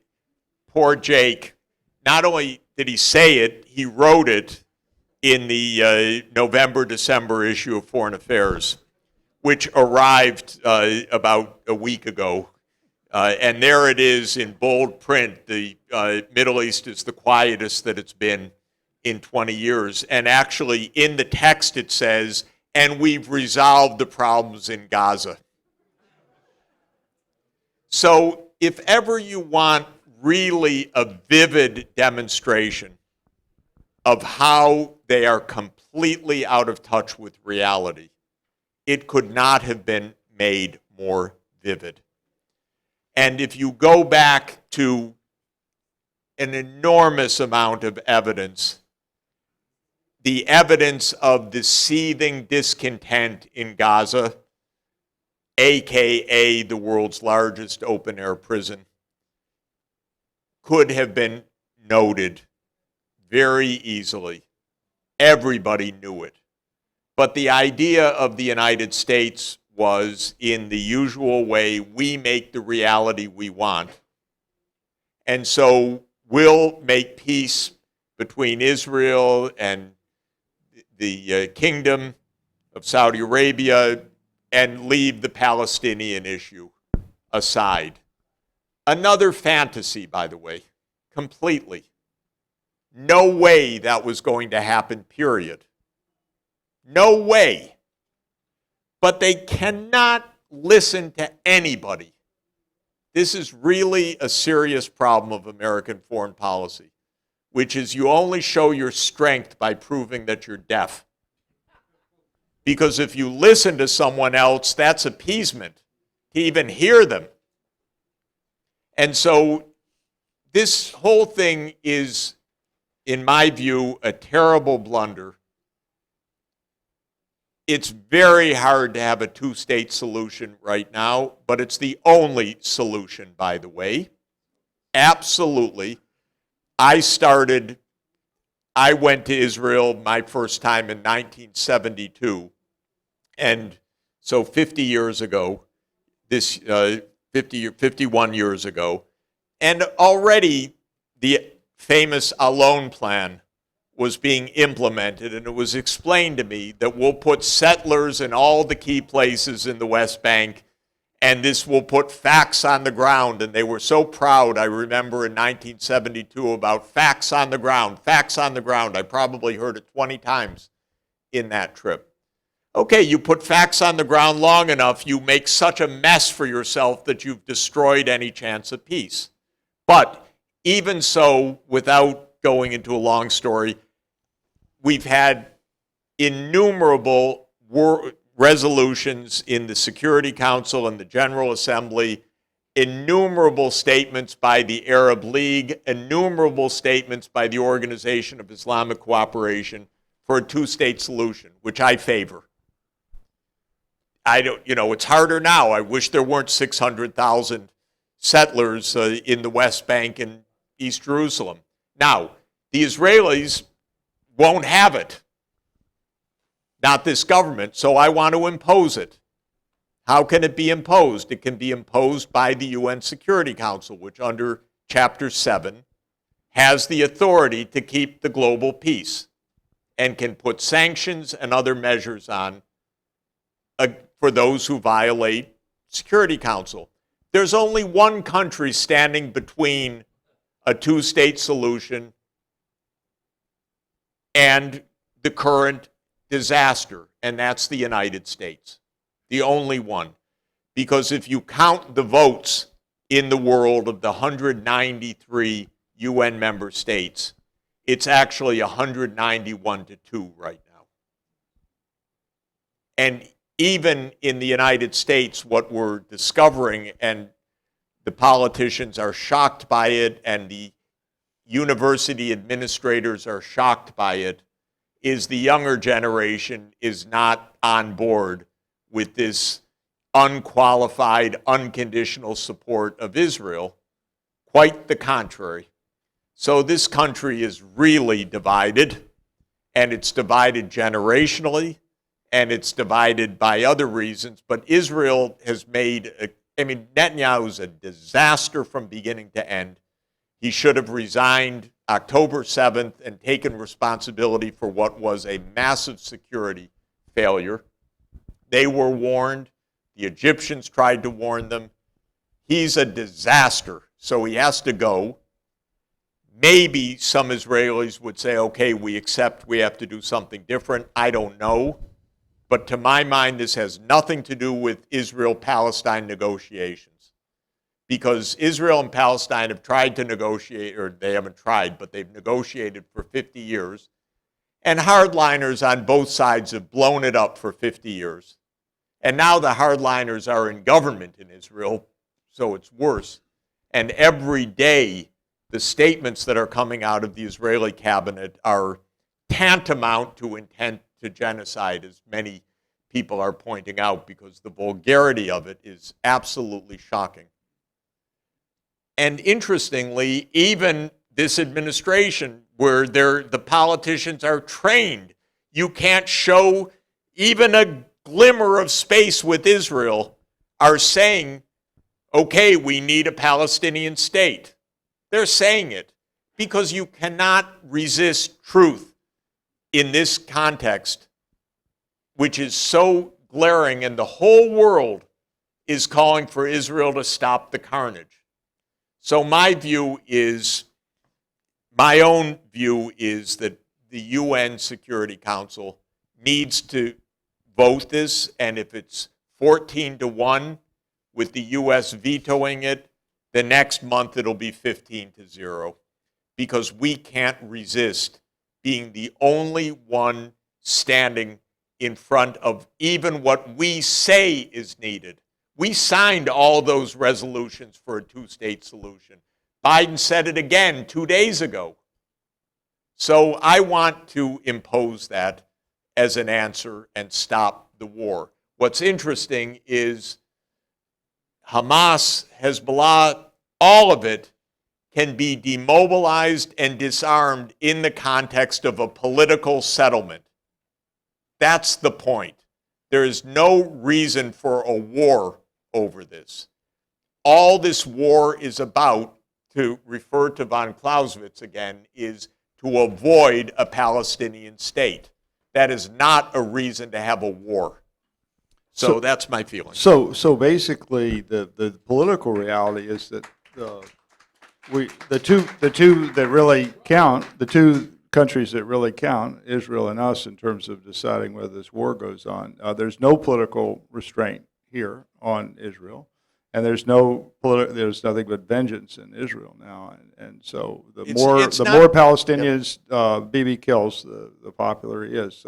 Speaker 2: poor Jake, not only did he say it, he wrote it in the November-December issue of Foreign Affairs, which arrived about a week ago. And there it is in bold print. The Middle East is the quietest that it's been in 20 years. And actually, in the text it says, and we've resolved the problems in Gaza. So if ever you want really a vivid demonstration of how they are completely out of touch with reality, it could not have been made more vivid. And if you go back to an enormous amount of evidence, the evidence of the seething discontent in Gaza, AKA the world's largest open-air prison, could have been noted very easily. Everybody knew it. But the idea of the United States was, in the usual way, we make the reality we want. And so we'll make peace between Israel and the Kingdom of Saudi Arabia and leave the Palestinian issue aside. Another fantasy, by the way, completely. No way that was going to happen, period. No way. But they cannot listen to anybody. This is really a serious problem of American foreign policy, which is you only show your strength by proving that you're deaf. Because if you listen to someone else, that's appeasement to even hear them. And so this whole thing is, in my view, a terrible blunder. It's very hard to have a two-state solution right now, but it's the only solution, by the way. Absolutely. I went to Israel my first time in 1972, and so 50 years ago, 51 years ago, and already the famous Salon plan was being implemented, and it was explained to me that we'll put settlers in all the key places in the West Bank, and this will put facts on the ground. And they were so proud, I remember in 1972, about facts on the ground, facts on the ground. I probably heard it 20 times in that trip. Okay, you put facts on the ground long enough, you make such a mess for yourself that you've destroyed any chance of peace. But even so, without going into a long story, we've had innumerable resolutions in the Security Council and the General Assembly, innumerable statements by the Arab League, innumerable statements by the Organization of Islamic Cooperation for a two-state solution, which I favor. It's harder now. I wish there weren't 600,000 settlers in the West Bank and East Jerusalem. Now, the Israelis won't have it. Not this government, so I want to impose it. How can it be imposed? It can be imposed by the UN Security Council, which under Chapter 7 has the authority to keep the global peace and can put sanctions and other measures on for those who violate Security Council. There's only one country standing between a two-state solution and the current disaster, and that's the United States. The only one. Because if you count the votes in the world of the 193 UN member states, it's actually 191 to 2 right now. And even in the United States, what we're discovering, and the politicians are shocked by it, and the university administrators are shocked by it, is the younger generation is not on board with this unqualified, unconditional support of Israel. Quite the contrary. So this country is really divided, and it's divided generationally, and it's divided by other reasons. But Israel has Netanyahu is a disaster from beginning to end. He should have resigned October 7th and taken responsibility for what was a massive security failure. They were warned. The Egyptians tried to warn them. He's a disaster, so he has to go. Maybe some Israelis would say, okay, we accept we have to do something different. I don't know. But to my mind, this has nothing to do with Israel-Palestine negotiations. Because Israel and Palestine have tried to negotiate, or they haven't tried, but they've negotiated for 50 years. And hardliners on both sides have blown it up for 50 years. And now the hardliners are in government in Israel, so it's worse. And every day, the statements that are coming out of the Israeli cabinet are tantamount to intent to genocide, as many people are pointing out, because the vulgarity of it is absolutely shocking. And interestingly, even this administration, where the politicians are trained, you can't show even a glimmer of space with Israel, are saying, okay, we need a Palestinian state. They're saying it because you cannot resist truth in this context, which is so glaring, and the whole world is calling for Israel to stop the carnage. So my own view is that the UN Security Council needs to vote this, and if it's 14-1 with the U.S. vetoing it, the next month it'll be 15-0, because we can't resist being the only one standing in front of even what we say is needed. We signed all those resolutions for a two-state solution. Biden said it again 2 days ago. So I want to impose that as an answer and stop the war. What's interesting is Hamas, Hezbollah, all of it can be demobilized and disarmed in the context of a political settlement. That's the point. There is no reason for a war over this. All this war is about, to refer to von Clausewitz again, is to avoid a Palestinian state. That is not a reason to have a war. So that's my feeling.
Speaker 1: So basically, the political reality is that the two that really count, the two countries that really count, Israel and us, in terms of deciding whether this war goes on. There's no political restraint here on Israel, and there's nothing but vengeance in Israel now. And so the more Palestinians Bibi kills, the popular he is.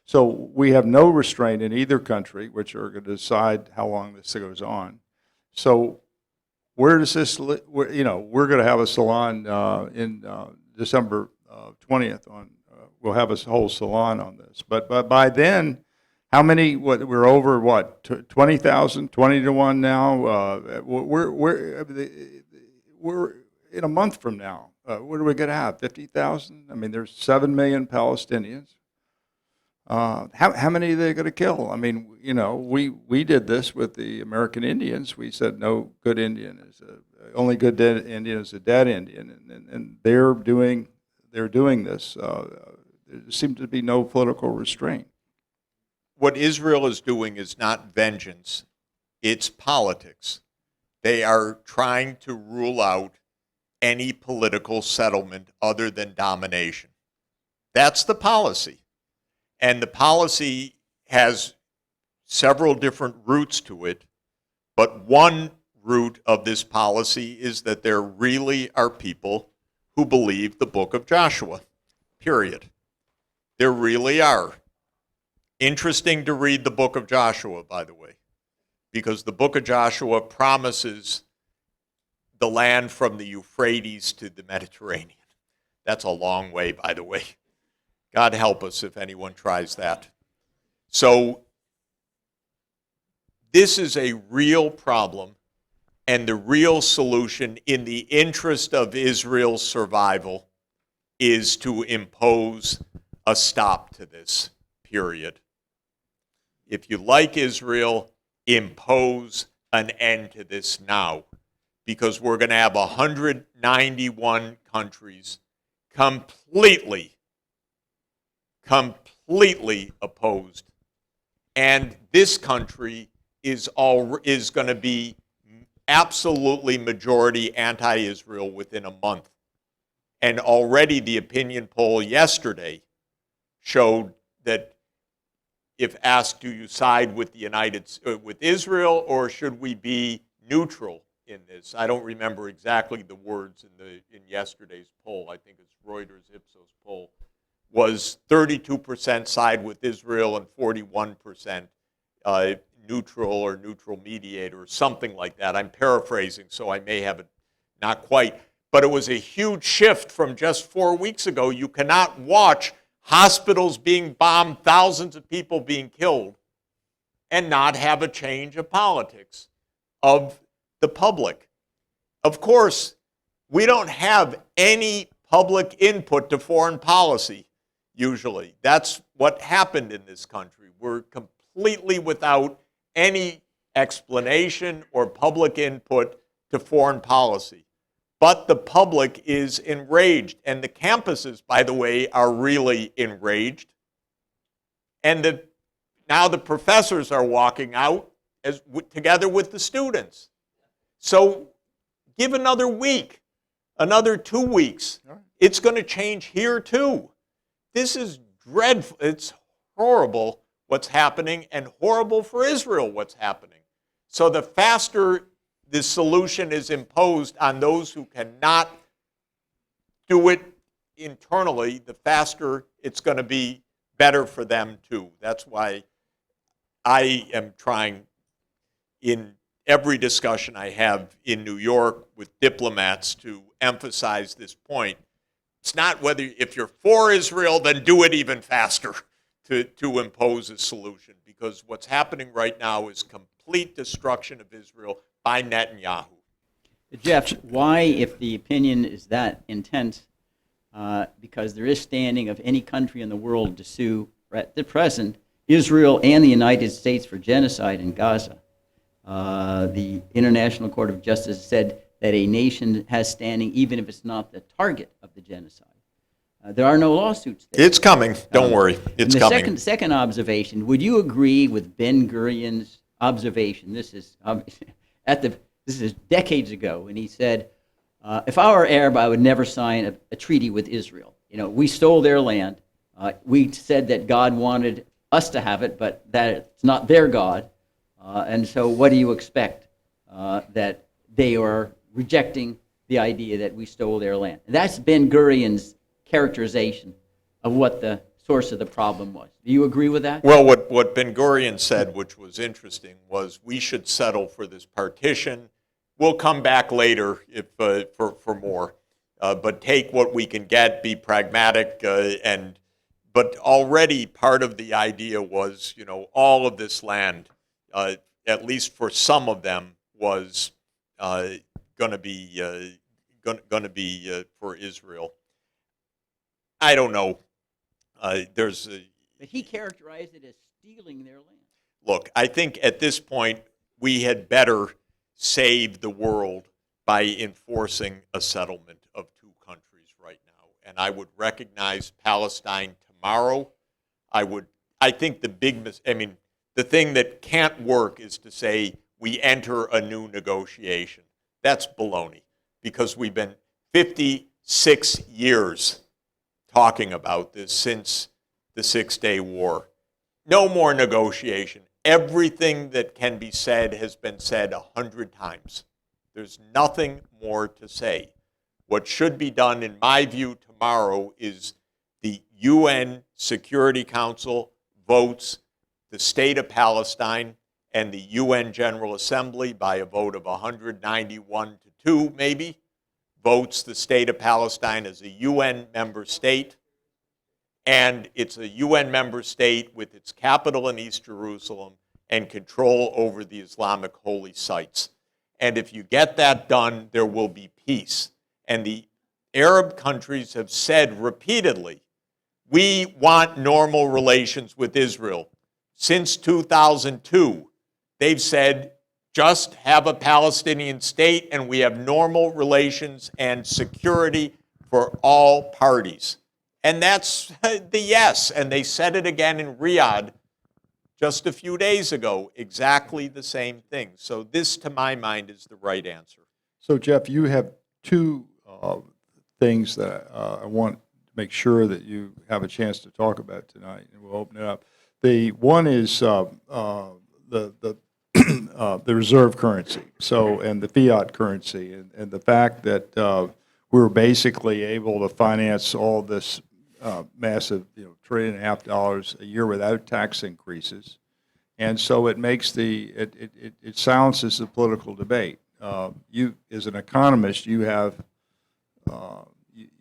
Speaker 1: So we have no restraint in either country, which are going to decide how long this goes on. So where does this? We're going to have a Salon in December 20th. We'll have a whole Salon on this. But by then, how many? We're over 20,000, 20 to 1 now. We're in a month from now. What are we going to have? 50,000? I mean, there's 7 million Palestinians. How many are they going to kill? I mean, we did this with the American Indians. We said no good Indian is only good dead Indian is a dead Indian, and they're doing this. There seems to be no political restraint.
Speaker 2: What Israel is doing is not vengeance, it's politics. They are trying to rule out any political settlement other than domination. That's the policy. And the policy has several different roots to it, but one root of this policy is that there really are people who believe the book of Joshua, period. There really are. Interesting to read the book of Joshua, by the way, because the book of Joshua promises the land from the Euphrates to the Mediterranean. That's a long way, by the way. God help us if anyone tries that. So this is a real problem, and the real solution in the interest of Israel's survival is to impose a stop to this, period. If you like Israel, impose an end to this now, because we're going to have 191 countries completely opposed. And this country is going to be absolutely majority anti-Israel within a month. And already the opinion poll yesterday showed that if asked, do you side with with Israel, or should we be neutral in this? I don't remember exactly the words in yesterday's poll. I think it's Reuters Ipsos poll. Was 32% side with Israel and 41% neutral or neutral mediator, or something like that. I'm paraphrasing, so I may have it not quite. But it was a huge shift from just 4 weeks ago. You cannot watch hospitals being bombed, thousands of people being killed, and not have a change of politics of the public. Of course, we don't have any public input to foreign policy, usually. That's what happened in this country. We're completely without any explanation or public input to foreign policy. But the public is enraged, and the campuses, by the way, are really enraged. And now the professors are walking out together with the students. So give another week, another 2 weeks. It's going to change here too. This is dreadful. It's horrible what's happening, and horrible for Israel what's happening. So the faster this solution is imposed on those who cannot do it internally, the faster it's going to be better for them too. That's why I am trying in every discussion I have in New York with diplomats to emphasize this point. It's not whether, if you're for Israel, then do it even faster to impose a solution, because what's happening right now is complete destruction of Israel by Netanyahu.
Speaker 3: Jeff, why, if the opinion is that intense, because there is standing of any country in the world to sue at the present Israel and the United States for genocide in Gaza. The International Court of Justice said that a nation has standing even if it's not the target of the genocide. There are no lawsuits there.
Speaker 2: It's coming. Don't worry. It's
Speaker 3: and
Speaker 2: coming.
Speaker 3: The second observation, would you agree with Ben Gurion's observation? This is this is decades ago, and he said, if I were Arab, I would never sign a treaty with Israel. You know, we stole their land. We said that God wanted us to have it, but that it's not their God. And so what do you expect? That they are rejecting the idea that we stole their land. And that's Ben Gurion's characterization of what the source of the problem was. Do you agree with that?
Speaker 2: Well, what Ben Gurion said, which was interesting, was we should settle for this partition. We'll come back later if for more, but take what we can get, be pragmatic, but already part of the idea was, you know, all of this land, at least for some of them, was going to be for Israel. I don't know.
Speaker 3: But he characterized it as stealing their land.
Speaker 2: Look, I think at this point we had better save the world by enforcing a settlement of two countries right now. And I would recognize Palestine tomorrow. I think the thing that can't work is to say we enter a new negotiation. That's baloney, because we've been 56 years talking about this since the Six-Day War. No more negotiation. Everything that can be said has been said 100 times. There's nothing more to say. What should be done, in my view, tomorrow is the UN Security Council votes the state of Palestine, and the UN General Assembly, by a vote of 191 to 2 maybe, votes the state of Palestine as a UN member state. And it's a UN member state with its capital in East Jerusalem and control over the Islamic holy sites. And if you get that done, there will be peace. And the Arab countries have said repeatedly, we want normal relations with Israel. Since 2002, they've said, just have a Palestinian state and we have normal relations and security for all parties. And that's the yes. And they said it again in Riyadh just a few days ago, exactly the same thing. So this, to my mind, is the right answer.
Speaker 1: So, Jeff, you have two things that I want to make sure that you have a chance to talk about tonight, and we'll open it up. The one is the reserve currency, and the fiat currency, and the fact that we're basically able to finance all this massive, $1.5 trillion a year without tax increases, and so it makes it silences the political debate. You, as an economist, you have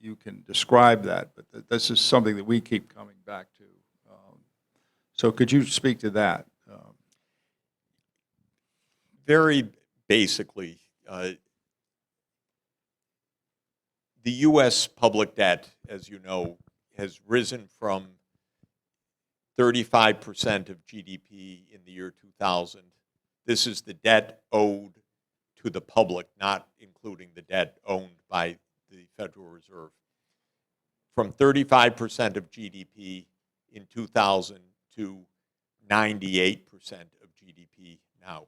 Speaker 1: you can describe that, but this is something that we keep coming back to. So could you speak to that?
Speaker 2: Very basically, the U.S. public debt, as you know, has risen from 35% of GDP in the year 2000. This is the debt owed to the public, not including the debt owned by the Federal Reserve. From 35% of GDP in 2000 to 98% of GDP now.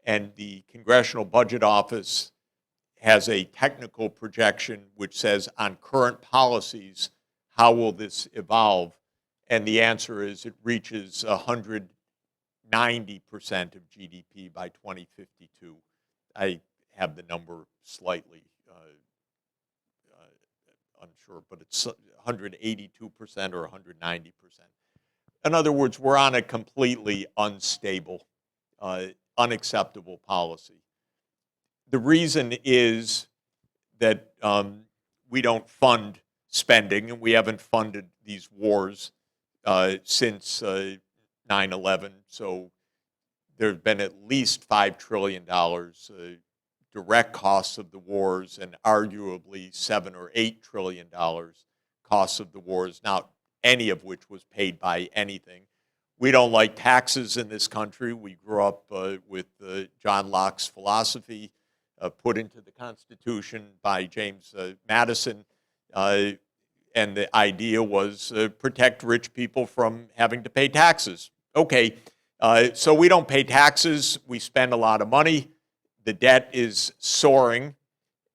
Speaker 2: And the Congressional Budget Office has a technical projection which says, on current policies, how will this evolve? And the answer is it reaches 190% of GDP by 2052. I have the number slightly unsure, but it's 182% or 190%. In other words, we're on a completely unstable, unacceptable policy. The reason is that we don't fund spending, and we haven't funded these wars since 9/11. So there have been at least $5 trillion direct costs of the wars, and arguably $7 or $8 trillion costs of the wars, not any of which was paid by anything. We don't like taxes in this country. We grew up with John Locke's philosophy put into the Constitution by James Madison, and the idea was protect rich people from having to pay taxes. Okay, so we don't pay taxes. We spend a lot of money. The debt is soaring,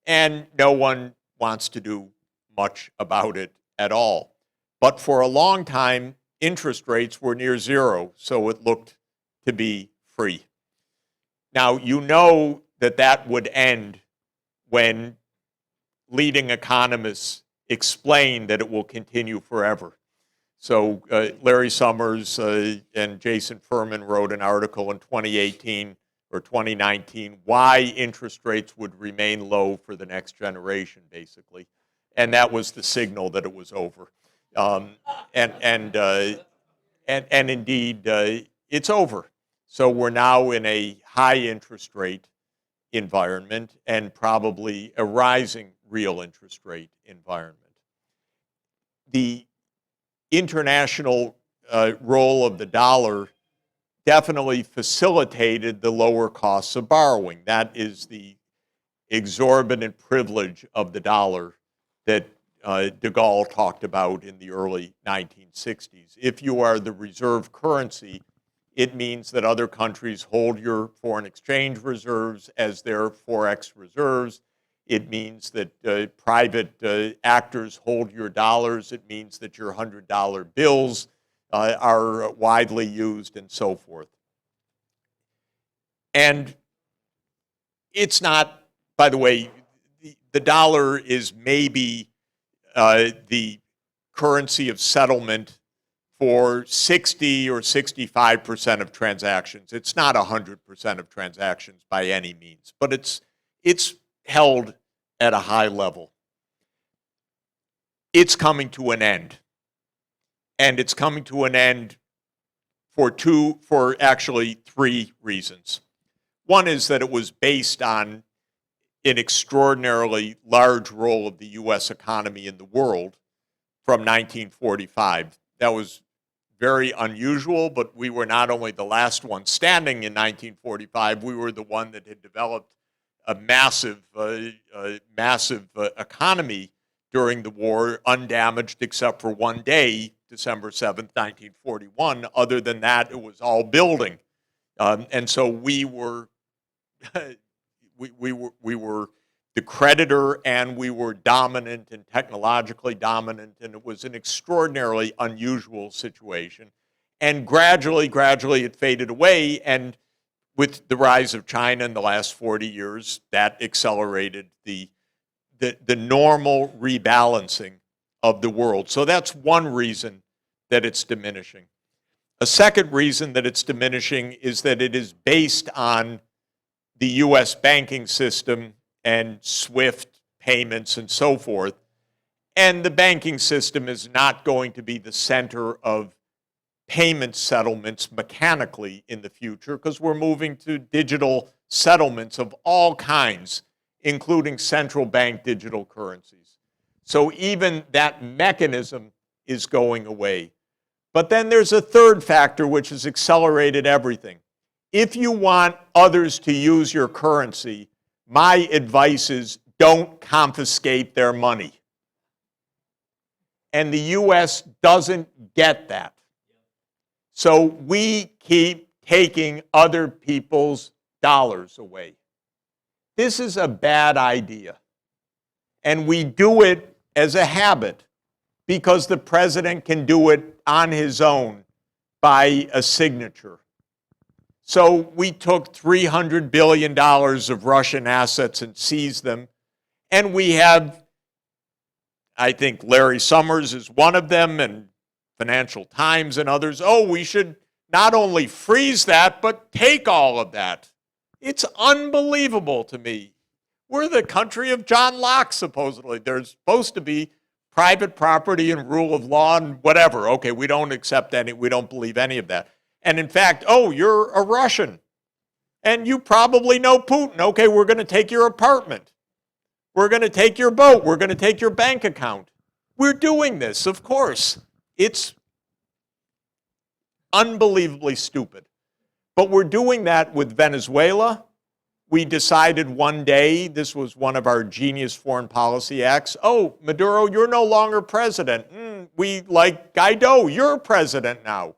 Speaker 2: and no one wants to do much about it at all. But for a long time, interest rates were near zero, so it looked to be free. Now, you know that that would end when leading economists explain that it will continue forever. So Larry Summers and Jason Furman wrote an article in 2018 or 2019, why interest rates would remain low for the next generation, basically. And that was the signal that it was over. And indeed, it's over. So we're now in a high interest rate environment and probably a rising real interest rate environment. The international role of the dollar definitely facilitated the lower costs of borrowing. That is the exorbitant privilege of the dollar that de Gaulle talked about in the early 1960s. If you are the reserve currency, it means that other countries hold your foreign exchange reserves as their forex reserves. It means that private actors hold your dollars. It means that your $100 bills are widely used and so forth. And it's not, by the way, the dollar is maybe the currency of settlement for 60 or 65% of transactions. It's not 100% of transactions by any means, but it's held at a high level. It's coming to an end. And it's coming to an end for actually three reasons. One is that it was based on an extraordinarily large role of the U.S. economy in the world from 1945. That was very unusual, but we were not only the last one standing in 1945, we were the one that had developed a massive economy during the war, undamaged except for one day, December 7th, 1941. Other than that, it was all building. And so we were the creditor, and we were dominant and technologically dominant, and it was an extraordinarily unusual situation. And gradually it faded away, and with the rise of China in the last 40 years, that accelerated the normal rebalancing of the world. So that's one reason that it's diminishing. A second reason that it's diminishing is that it is based on the U.S. banking system and SWIFT payments and so forth. And the banking system is not going to be the center of payment settlements mechanically in the future, because we're moving to digital settlements of all kinds, including central bank digital currencies. So even that mechanism is going away. But then there's a third factor which has accelerated everything. If you want others to use your currency, my advice is don't confiscate their money. And the U.S. doesn't get that. So we keep taking other people's dollars away. This is a bad idea. And we do it as a habit because the president can do it on his own by a signature. So we took $300 billion of Russian assets and seized them. And we have, I think Larry Summers is one of them, and Financial Times and others, oh, we should not only freeze that, but take all of that. It's unbelievable to me. We're the country of John Locke, supposedly. There's supposed to be private property and rule of law and whatever. Okay, we don't accept any, we don't believe any of that. And in fact, oh, you're a Russian. And you probably know Putin. Okay, we're going to take your apartment. We're going to take your boat. We're going to take your bank account. We're doing this, of course. It's unbelievably stupid. But we're doing that with Venezuela. We decided one day, this was one of our genius foreign policy acts, oh, Maduro, you're no longer president. We like Guaido, you're president now.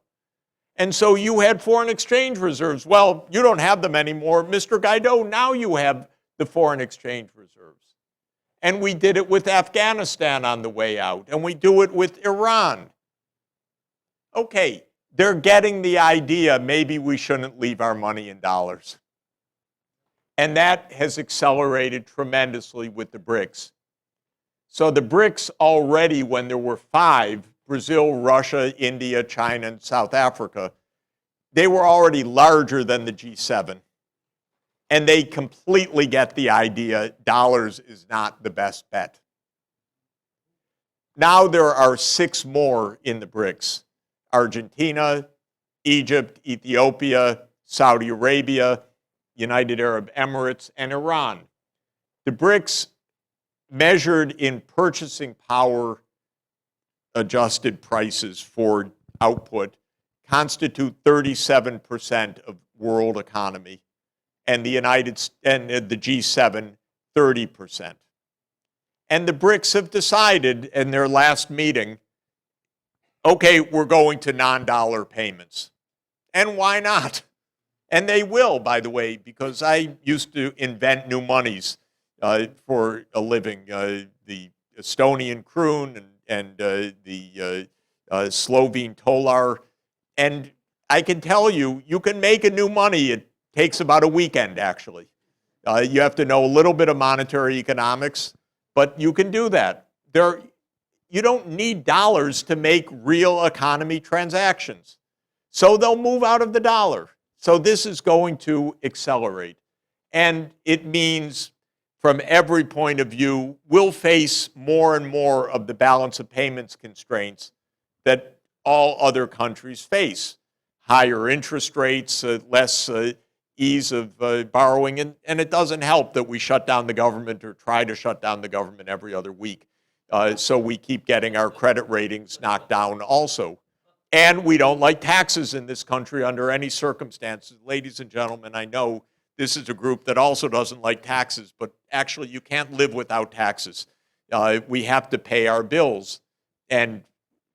Speaker 2: And so you had foreign exchange reserves. Well, you don't have them anymore. Mr. Guaido, now you have the foreign exchange reserves. And we did it with Afghanistan on the way out. And we do it with Iran. Okay, they're getting the idea maybe we shouldn't leave our money in dollars. And that has accelerated tremendously with the BRICS. So the BRICS already, when there were 5, Brazil, Russia, India, China, and South Africa, they were already larger than the G7. And they completely get the idea dollars is not the best bet. Now there are 6 more in the BRICS. Argentina, Egypt, Ethiopia, Saudi Arabia, United Arab Emirates, and Iran. The BRICS, measured in purchasing power adjusted prices for output, constitute 37% of world economy, and the G7, 30%. And the BRICS have decided in their last meeting, okay, we're going to non-dollar payments. And why not? And they will, by the way, because I used to invent new monies for a living. The Estonian kroon and the Slovene tolar. And I can tell you, you can make a new money. It takes about a weekend, actually. You have to know a little bit of monetary economics, but you can do that. You don't need dollars to make real economy transactions. So they'll move out of the dollar. So this is going to accelerate. And it means, from every point of view, we'll face more and more of the balance of payments constraints that all other countries face. Higher interest rates, less ease of borrowing, and it doesn't help that we shut down the government or try to shut down the government every other week. So we keep getting our credit ratings knocked down also. And we don't like taxes in this country under any circumstances. Ladies and gentlemen, I know this is a group that also doesn't like taxes, but actually you can't live without taxes. We have to pay our bills. And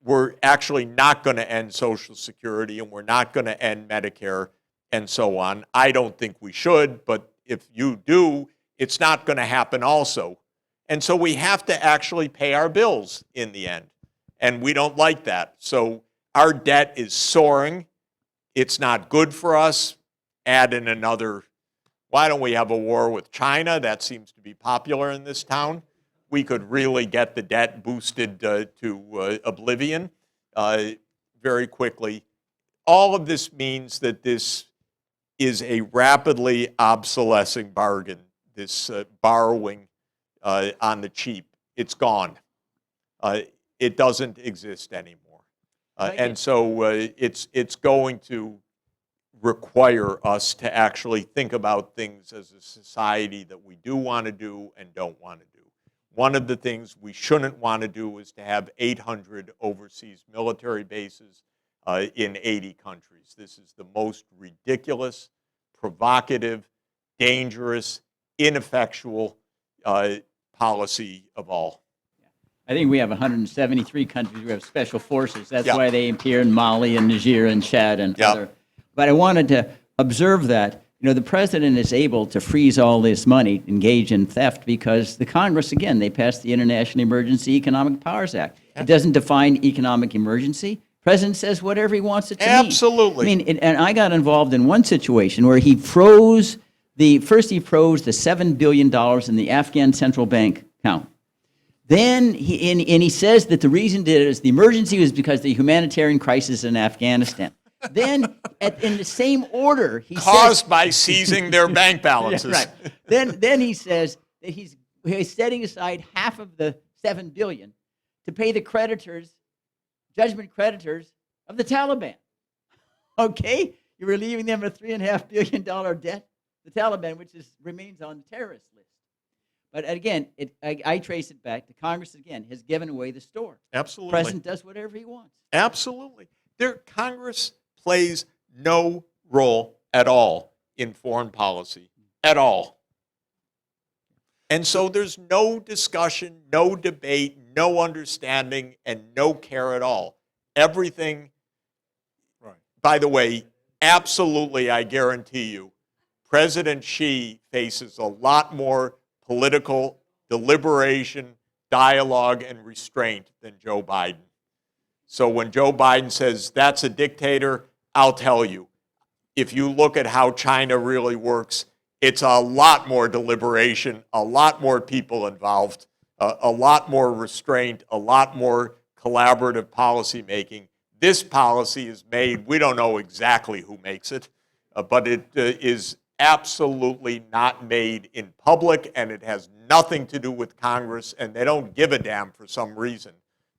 Speaker 2: we're actually not going to end Social Security, and we're not going to end Medicare and so on. I don't think we should, but if you do, it's not going to happen also. And so we have to actually pay our bills in the end. And we don't like that. So our debt is soaring. It's not good for us. Add in another, why don't we have a war with China? That seems to be popular in this town. We could really get the debt boosted to oblivion very quickly. All of this means that this is a rapidly obsolescing bargain, this borrowing on the cheap. It's gone. It doesn't exist anymore. And so it's going to require us to actually think about things as a society that we do want to do and don't want to do. One of the things we shouldn't want to do is to have 800 overseas military bases in 80 countries. This is the most ridiculous, provocative, dangerous, ineffectual policy of all.
Speaker 3: I think we have 173 countries who have special forces. That's
Speaker 2: Yeah.
Speaker 3: why they appear in Mali and Niger and Chad and
Speaker 2: Yeah.
Speaker 3: other. But I wanted to observe that, the president is able to freeze all this money, engage in theft, because the Congress, again, they passed the International Emergency Economic Powers Act. It doesn't define economic emergency. President says whatever he wants it to mean.
Speaker 2: Absolutely.
Speaker 3: I mean, and I got involved in one situation where he froze the $7 billion in the Afghan central bank account. Then he says that the reason did it is the emergency was because of the humanitarian crisis in Afghanistan. Then, in the same order, he
Speaker 2: Caused
Speaker 3: says,
Speaker 2: by seizing their bank balances.
Speaker 3: Yeah, right. Then he says that he's setting aside half of the $7 billion to pay the creditors, judgment creditors of the Taliban. Okay, you're relieving them of a $3.5 billion debt, the Taliban, which remains on the terrorist list. But again, I trace it back to Congress again has given away the store.
Speaker 2: Absolutely.
Speaker 3: The president does whatever he wants.
Speaker 2: Absolutely. Congress plays no role at all in foreign policy, at all. And so there's no discussion, no debate, no understanding, and no care at all. Everything,
Speaker 1: Right.
Speaker 2: By the way, absolutely, I guarantee you, President Xi faces a lot more political deliberation, dialogue, and restraint than Joe Biden. So when Joe Biden says that's a dictator, I'll tell you, if you look at how China really works, it's a lot more deliberation, a lot more people involved, a lot more restraint, a lot more collaborative policy making. This policy is made, we don't know exactly who makes it, but it is absolutely not made in public, and it has nothing to do with Congress, and they don't give a damn for some reason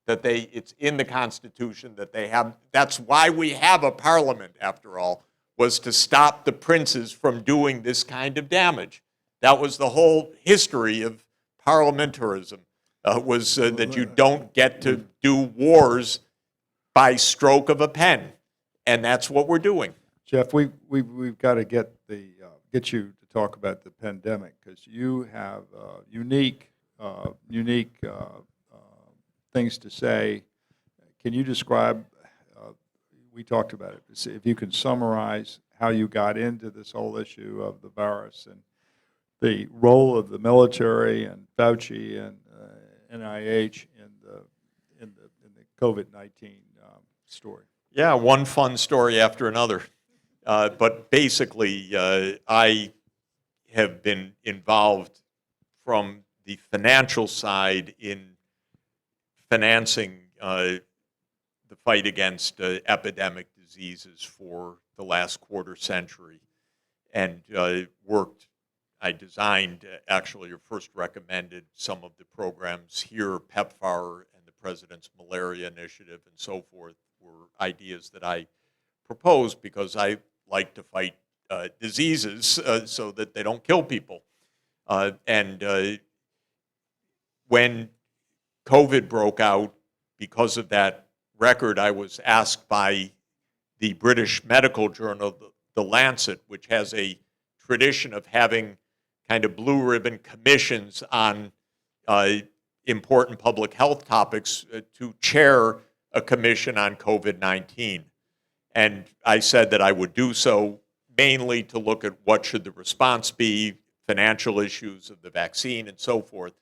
Speaker 2: that it's in the Constitution that they have. That's why we have a parliament, after all, was to stop the princes from doing this kind of damage. That was the whole history of parliamentarism, was that you don't get to do wars by stroke of a pen, and that's what we're doing.
Speaker 1: Jeff, we've got to get you to talk about the pandemic, because you have unique things to say. Can you describe? We talked about it. If you can summarize how you got into this whole issue of the virus and the role of the military and Fauci and NIH in the COVID-19 story.
Speaker 2: Yeah, one fun story after another. But basically, I have been involved from the financial side in financing the fight against epidemic diseases for the last quarter century, and I designed, actually, or first recommended some of the programs here, PEPFAR and the President's Malaria Initiative and so forth, were ideas that I proposed because I like to fight diseases so that they don't kill people. And when COVID broke out, because of that record, I was asked by the British medical journal, The Lancet, which has a tradition of having kind of blue ribbon commissions on important public health topics, to chair a commission on COVID-19. And I said that I would do so mainly to look at what should the response be, financial issues of the vaccine, and so forth.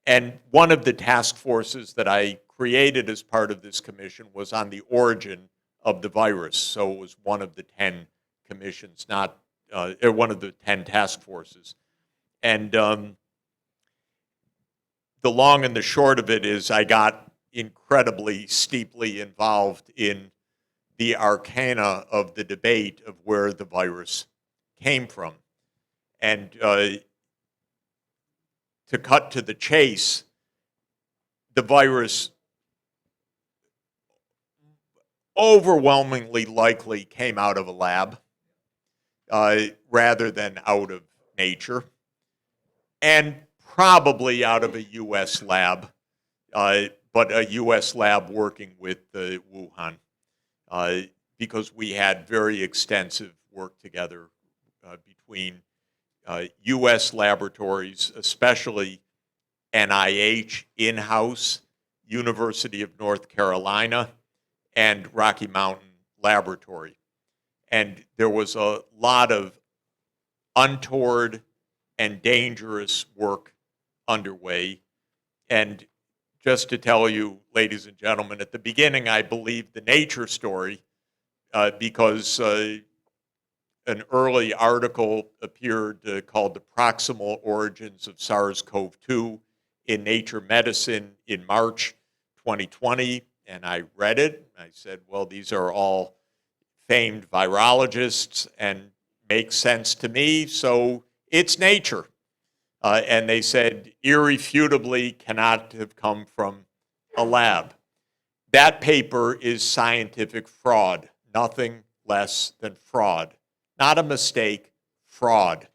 Speaker 2: And one of the task forces that I created as part of this commission was on the origin of the virus. So it was one of the 10 commissions, not one of the 10 task forces. And the long and the short of it is I got incredibly steeply involved in the arcana of the debate of where the virus came from. And to cut to the chase, the virus overwhelmingly likely came out of a lab rather than out of nature, and probably out of a U.S. lab, but a U.S. lab working with Wuhan, because we had very extensive work together between U.S. laboratories, especially NIH in-house, University of North Carolina, and Rocky Mountain Laboratory. And there was a lot of untoward and dangerous work underway. And just to tell you, ladies and gentlemen, at the beginning I believed the Nature story because an early article appeared called The Proximal Origins of SARS-CoV-2 in Nature Medicine in March 2020, and I read it. I said, well, these are all famed virologists and make sense to me, so it's Nature. And they said, irrefutably cannot have come from a lab. That paper is scientific fraud, nothing less than fraud. Not a mistake, fraud.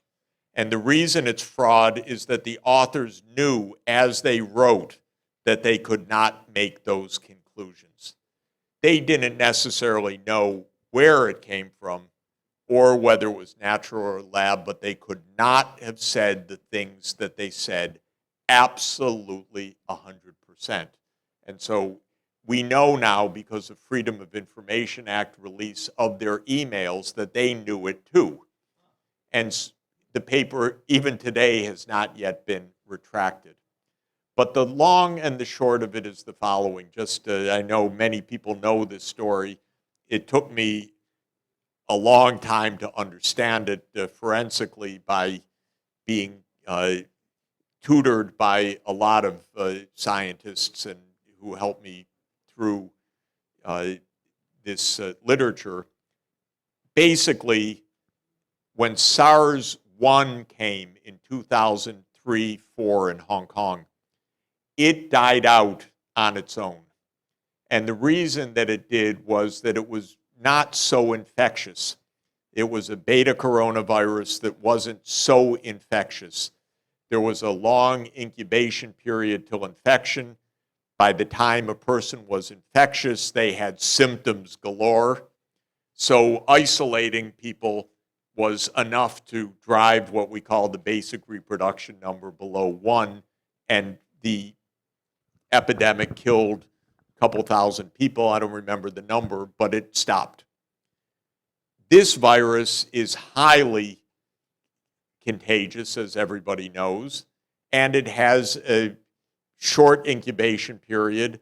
Speaker 2: And the reason it's fraud is that the authors knew as they wrote that they could not make those conclusions. They didn't necessarily know where it came from or whether it was natural or lab, but they could not have said the things that they said absolutely 100%. And so we know now, because of Freedom of Information Act release of their emails, that they knew it too. And the paper, even today, has not yet been retracted. But the long and the short of it is the following. I know many people know this story. It took me a long time to understand it forensically by being tutored by a lot of scientists and who helped me through this literature. Basically, when SARS-1 came in 2003-4 in Hong Kong, it died out on its own. And the reason that it did was that it was not so infectious. It was a beta coronavirus that wasn't so infectious. There was a long incubation period till infection. By the time a person was infectious, they had symptoms galore. So isolating people was enough to drive what we call the basic reproduction number below 1, and the epidemic killed a couple thousand people. I don't remember the number, but it stopped. This virus is highly contagious, as everybody knows, and it has a short incubation period,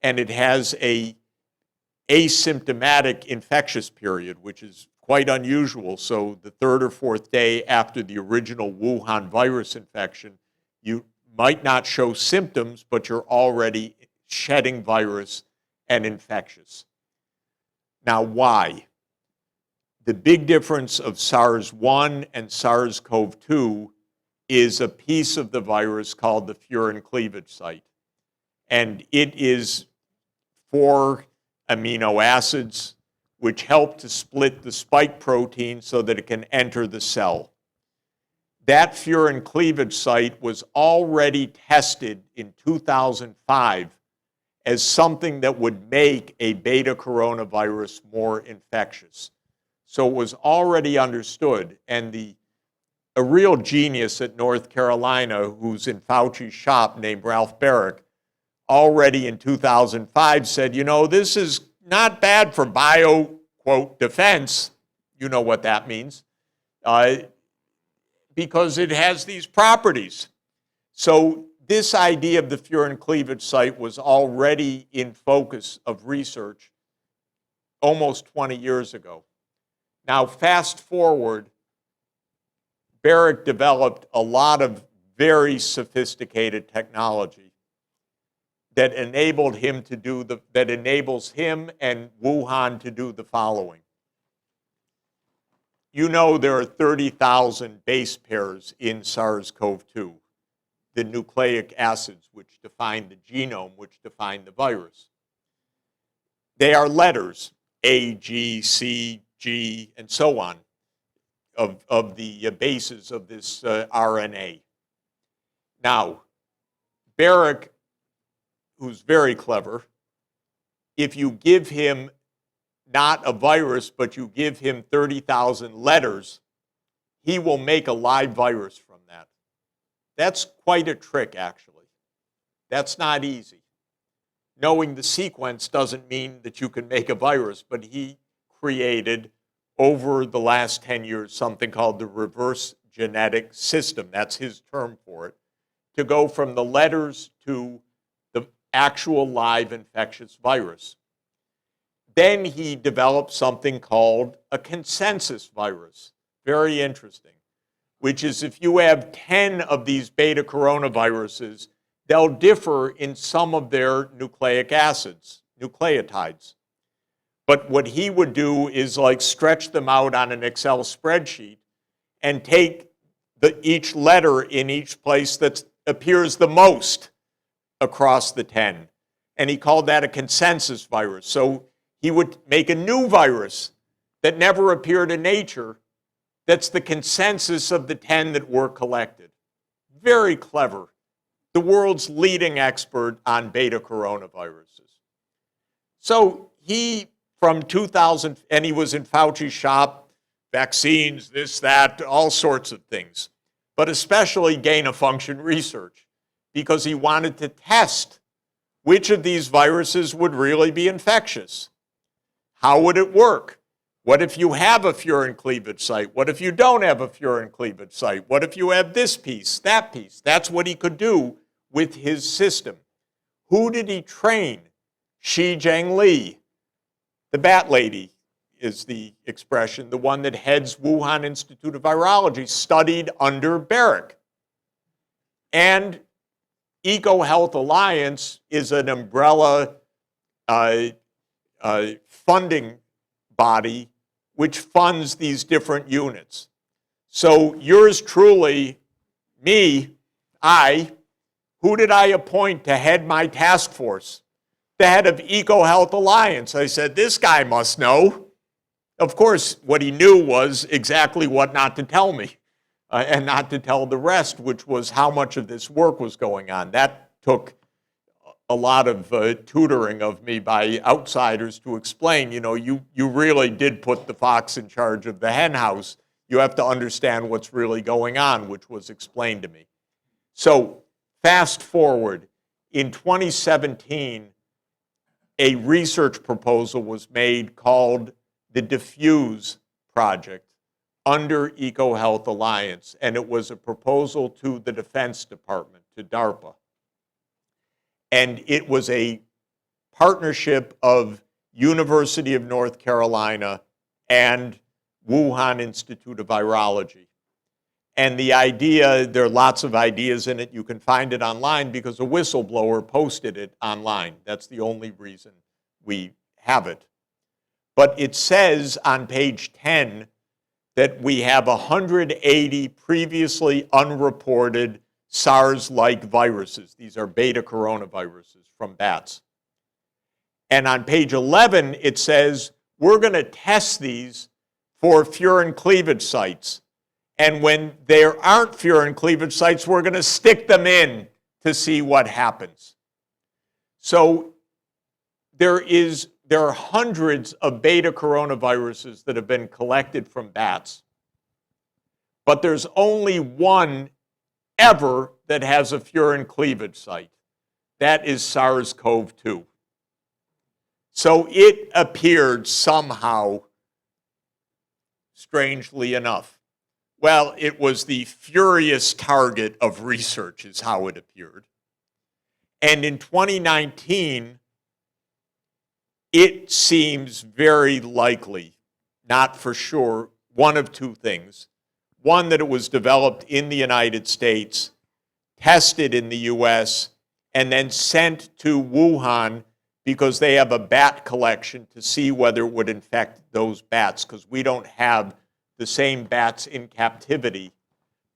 Speaker 2: and it has a asymptomatic infectious period, which is quite unusual. So the third or fourth day after the original Wuhan virus infection, you might not show symptoms, but you're already shedding virus and infectious. Now, why? The big difference of SARS-1 and SARS-CoV-2 is a piece of the virus called the furin cleavage site. And it is 4 amino acids which help to split the spike protein so that it can enter the cell. That furin cleavage site was already tested in 2005 as something that would make a beta coronavirus more infectious. So it was already understood, and a real genius at North Carolina who's in Fauci's shop named Ralph Barrick already in 2005 said, you know, this is not bad for bio, quote, defense. You know what that means. Because it has these properties. So this idea of the furin cleavage site was already in focus of research almost 20 years ago. Now, fast forward, Barrick developed a lot of very sophisticated technology that enabled him to do that enables him and Wuhan to do the following. You know there are 30,000 base pairs in SARS-CoV-2, the nucleic acids which define the genome, which define the virus. They are letters, A, G, C, G, and so on, of the bases of this RNA. Now, Barrick, who's very clever, if you give him not a virus, but you give him 30,000 letters, he will make a live virus from that. That's quite a trick, actually. That's not easy. Knowing the sequence doesn't mean that you can make a virus, but he created, over the last 10 years, something called the reverse genetic system. That's his term for it, to go from the letters to the actual live infectious virus. Then he developed something called a consensus virus. Very interesting. Which is if you have 10 of these beta coronaviruses, they'll differ in some of their nucleic acids, nucleotides. But what he would do is like stretch them out on an Excel spreadsheet and take each letter in each place that appears the most across the 10. And he called that a consensus virus. So he would make a new virus that never appeared in nature that's the consensus of the 10 that were collected. Very clever. The world's leading expert on beta coronaviruses. So he, from 2000, and he was in Fauci's shop, vaccines, this, that, all sorts of things, but especially gain-of-function research, because he wanted to test which of these viruses would really be infectious. How would it work? What if you have a furin cleavage site? What if you don't have a furin cleavage site? What if you have this piece, that piece? That's what he could do with his system. Who did he train? Shi Zhengli, the bat lady is the expression, the one that heads Wuhan Institute of Virology, studied under Barrick. And EcoHealth Alliance is an umbrella funding body which funds these different units. So yours truly, me, who did I appoint to head my task force? The head of EcoHealth Alliance. I said, this guy must know. Of course, what he knew was exactly what not to tell me and not to tell the rest, which was how much of this work was going on. That took a lot of tutoring of me by outsiders to explain, you really did put the fox in charge of the hen house. You have to understand what's really going on, which was explained to me. So fast forward, in 2017, a research proposal was made called the Diffuse Project under EcoHealth Alliance, and it was a proposal to the Defense Department, to DARPA. And it was a partnership of University of North Carolina and Wuhan Institute of Virology. And the idea, there are lots of ideas in it. You can find it online because a whistleblower posted it online. That's the only reason we have it. But it says on page 10 that we have 180 previously unreported SARS-like viruses. These are beta coronaviruses from bats. And on page 11, it says, we're going to test these for furin cleavage sites. And when there aren't furin cleavage sites, we're going to stick them in to see what happens. So there are hundreds of beta coronaviruses that have been collected from bats. But there's only one ever that has a furin cleavage site. That is SARS-CoV-2. So it appeared somehow, strangely enough. Well, it was the furious target of research is how it appeared. And in 2019, it seems very likely, not for sure, one of two things. One, that it was developed in the United States, tested in the US, and then sent to Wuhan because they have a bat collection to see whether it would infect those bats, because we don't have the same bats in captivity.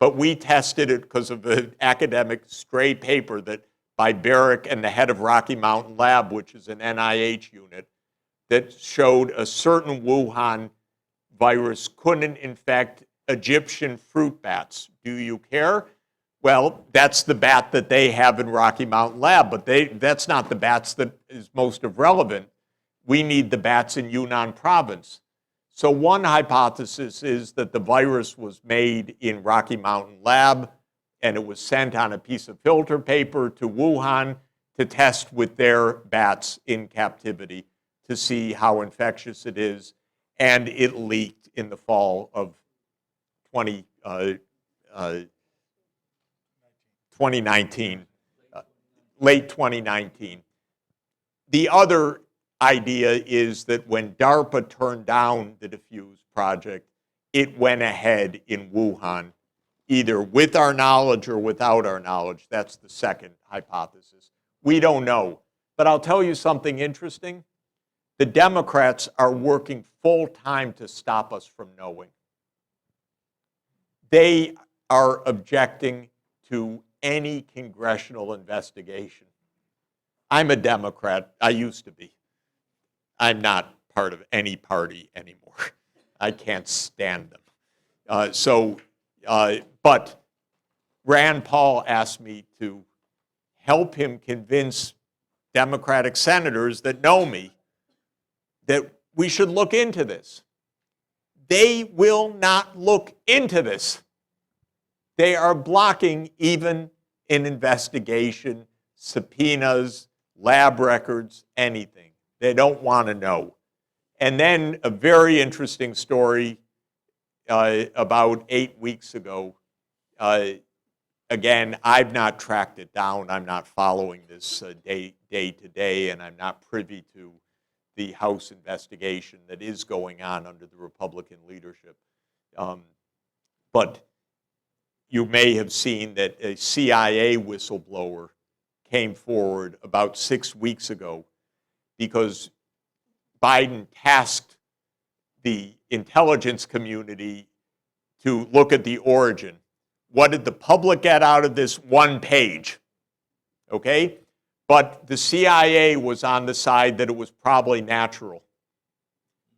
Speaker 2: But we tested it because of an academic stray paper that by Barrick and the head of Rocky Mountain Lab, which is an NIH unit, that showed a certain Wuhan virus couldn't infect Egyptian fruit bats. Do you care? Well, that's the bat that they have in Rocky Mountain Lab, but that's not the bats that is most relevant. We need the bats in Yunnan province. So one hypothesis is that the virus was made in Rocky Mountain Lab, and it was sent on a piece of filter paper to Wuhan to test with their bats in captivity to see how infectious it is, and it leaked in the fall of 2019, late 2019. The other idea is that when DARPA turned down the Diffuse project, it went ahead in Wuhan either with our knowledge or without our knowledge. That's the second hypothesis. We don't know. But I'll tell you something interesting. The Democrats are working full time to stop us from knowing. They are objecting to any congressional investigation. I'm a Democrat. I used to be. I'm not part of any party anymore. I can't stand them. But Rand Paul asked me to help him convince Democratic senators that know me that we should look into this. They will not look into this. They are blocking even an investigation, subpoenas, lab records, anything. They don't want to know. And then a very interesting story about 8 weeks ago. Again, I've not tracked it down. I'm not following this day to day, and I'm not privy to the House investigation that is going on under the Republican leadership. But you may have seen that a CIA whistleblower came forward about 6 weeks ago because Biden tasked the intelligence community to look at the origin. What did the public get out of this one page? Okay? But the CIA was on the side that it was probably natural.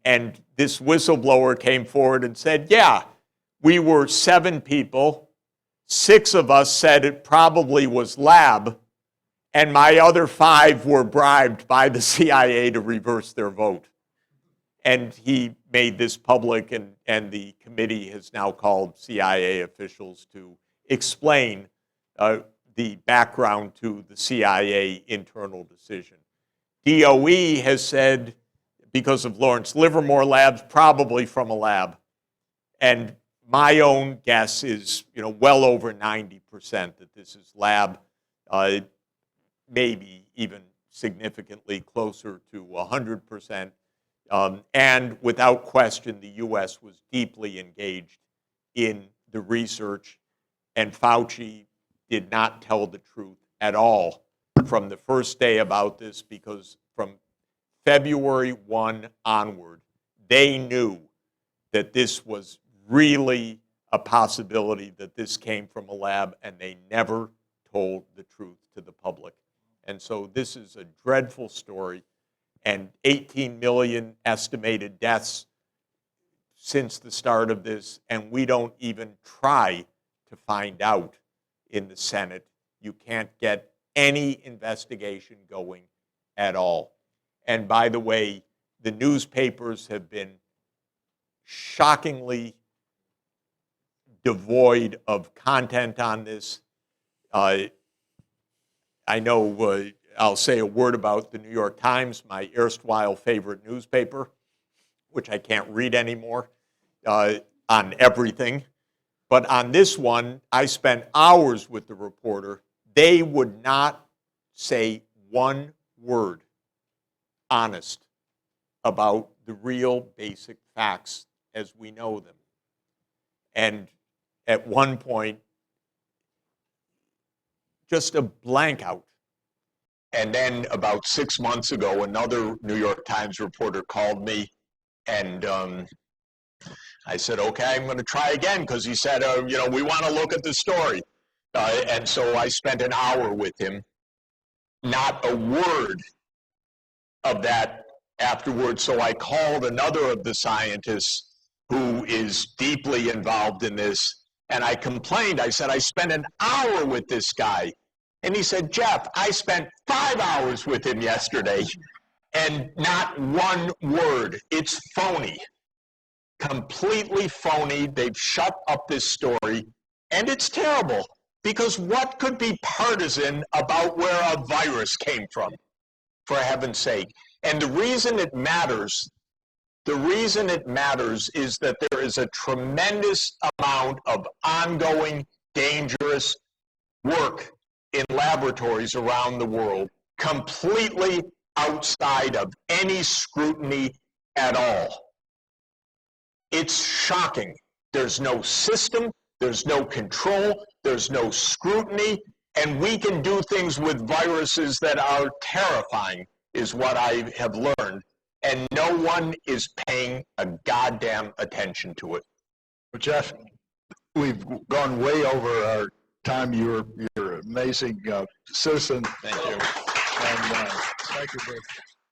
Speaker 2: And this whistleblower came forward and said, yeah, we were 7 people. 6 of us said it probably was lab, and my other 5 were bribed by the CIA to reverse their vote. And he made this public, and the committee has now called CIA officials to explain the background to the CIA internal decision. DOE has said, because of Lawrence Livermore labs, probably from a lab. And my own guess is, well over 90% that this is lab, maybe even significantly closer to 100%. And without question, the U.S. was deeply engaged in the research, and Fauci did not tell the truth at all from the first day about this, because from February 1 onward, they knew that this was really a possibility, that this came from a lab, and they never told the truth to the public. And so this is a dreadful story, and 18 million estimated deaths since the start of this, and we don't even try to find out in the Senate. You can't get any investigation going at all. And by the way, the newspapers have been shockingly devoid of content on this. I know I'll say a word about the New York Times, my erstwhile favorite newspaper, which I can't read anymore, on everything. But on this one, I spent hours with the reporter. They would not say one word honest about the real basic facts as we know them. And at one point, just a blank out. And then about 6 months ago, another New York Times reporter called me, and I said, okay, I'm going to try again, because he said, we want to look at the story. And so I spent an hour with him. Not a word of that afterwards. So I called another of the scientists who is deeply involved in this, and I complained. I said, I spent an hour with this guy. And he said, Jeff, I spent 5 hours with him yesterday, and not one word. It's phony. Completely phony. They've shut up this story, and it's terrible, because what could be partisan about where a virus came from, for heaven's sake? And the reason it matters is that there is a tremendous amount of ongoing, dangerous work in laboratories around the world, completely outside of any scrutiny at all. It's shocking. There's no system, there's no control, there's no scrutiny, and we can do things with viruses that are terrifying, is what I have learned, and no one is paying a goddamn attention to it.
Speaker 4: Well, Jeff, we've gone way over our time. You're an amazing citizen.
Speaker 2: Thank you.
Speaker 4: And thank you for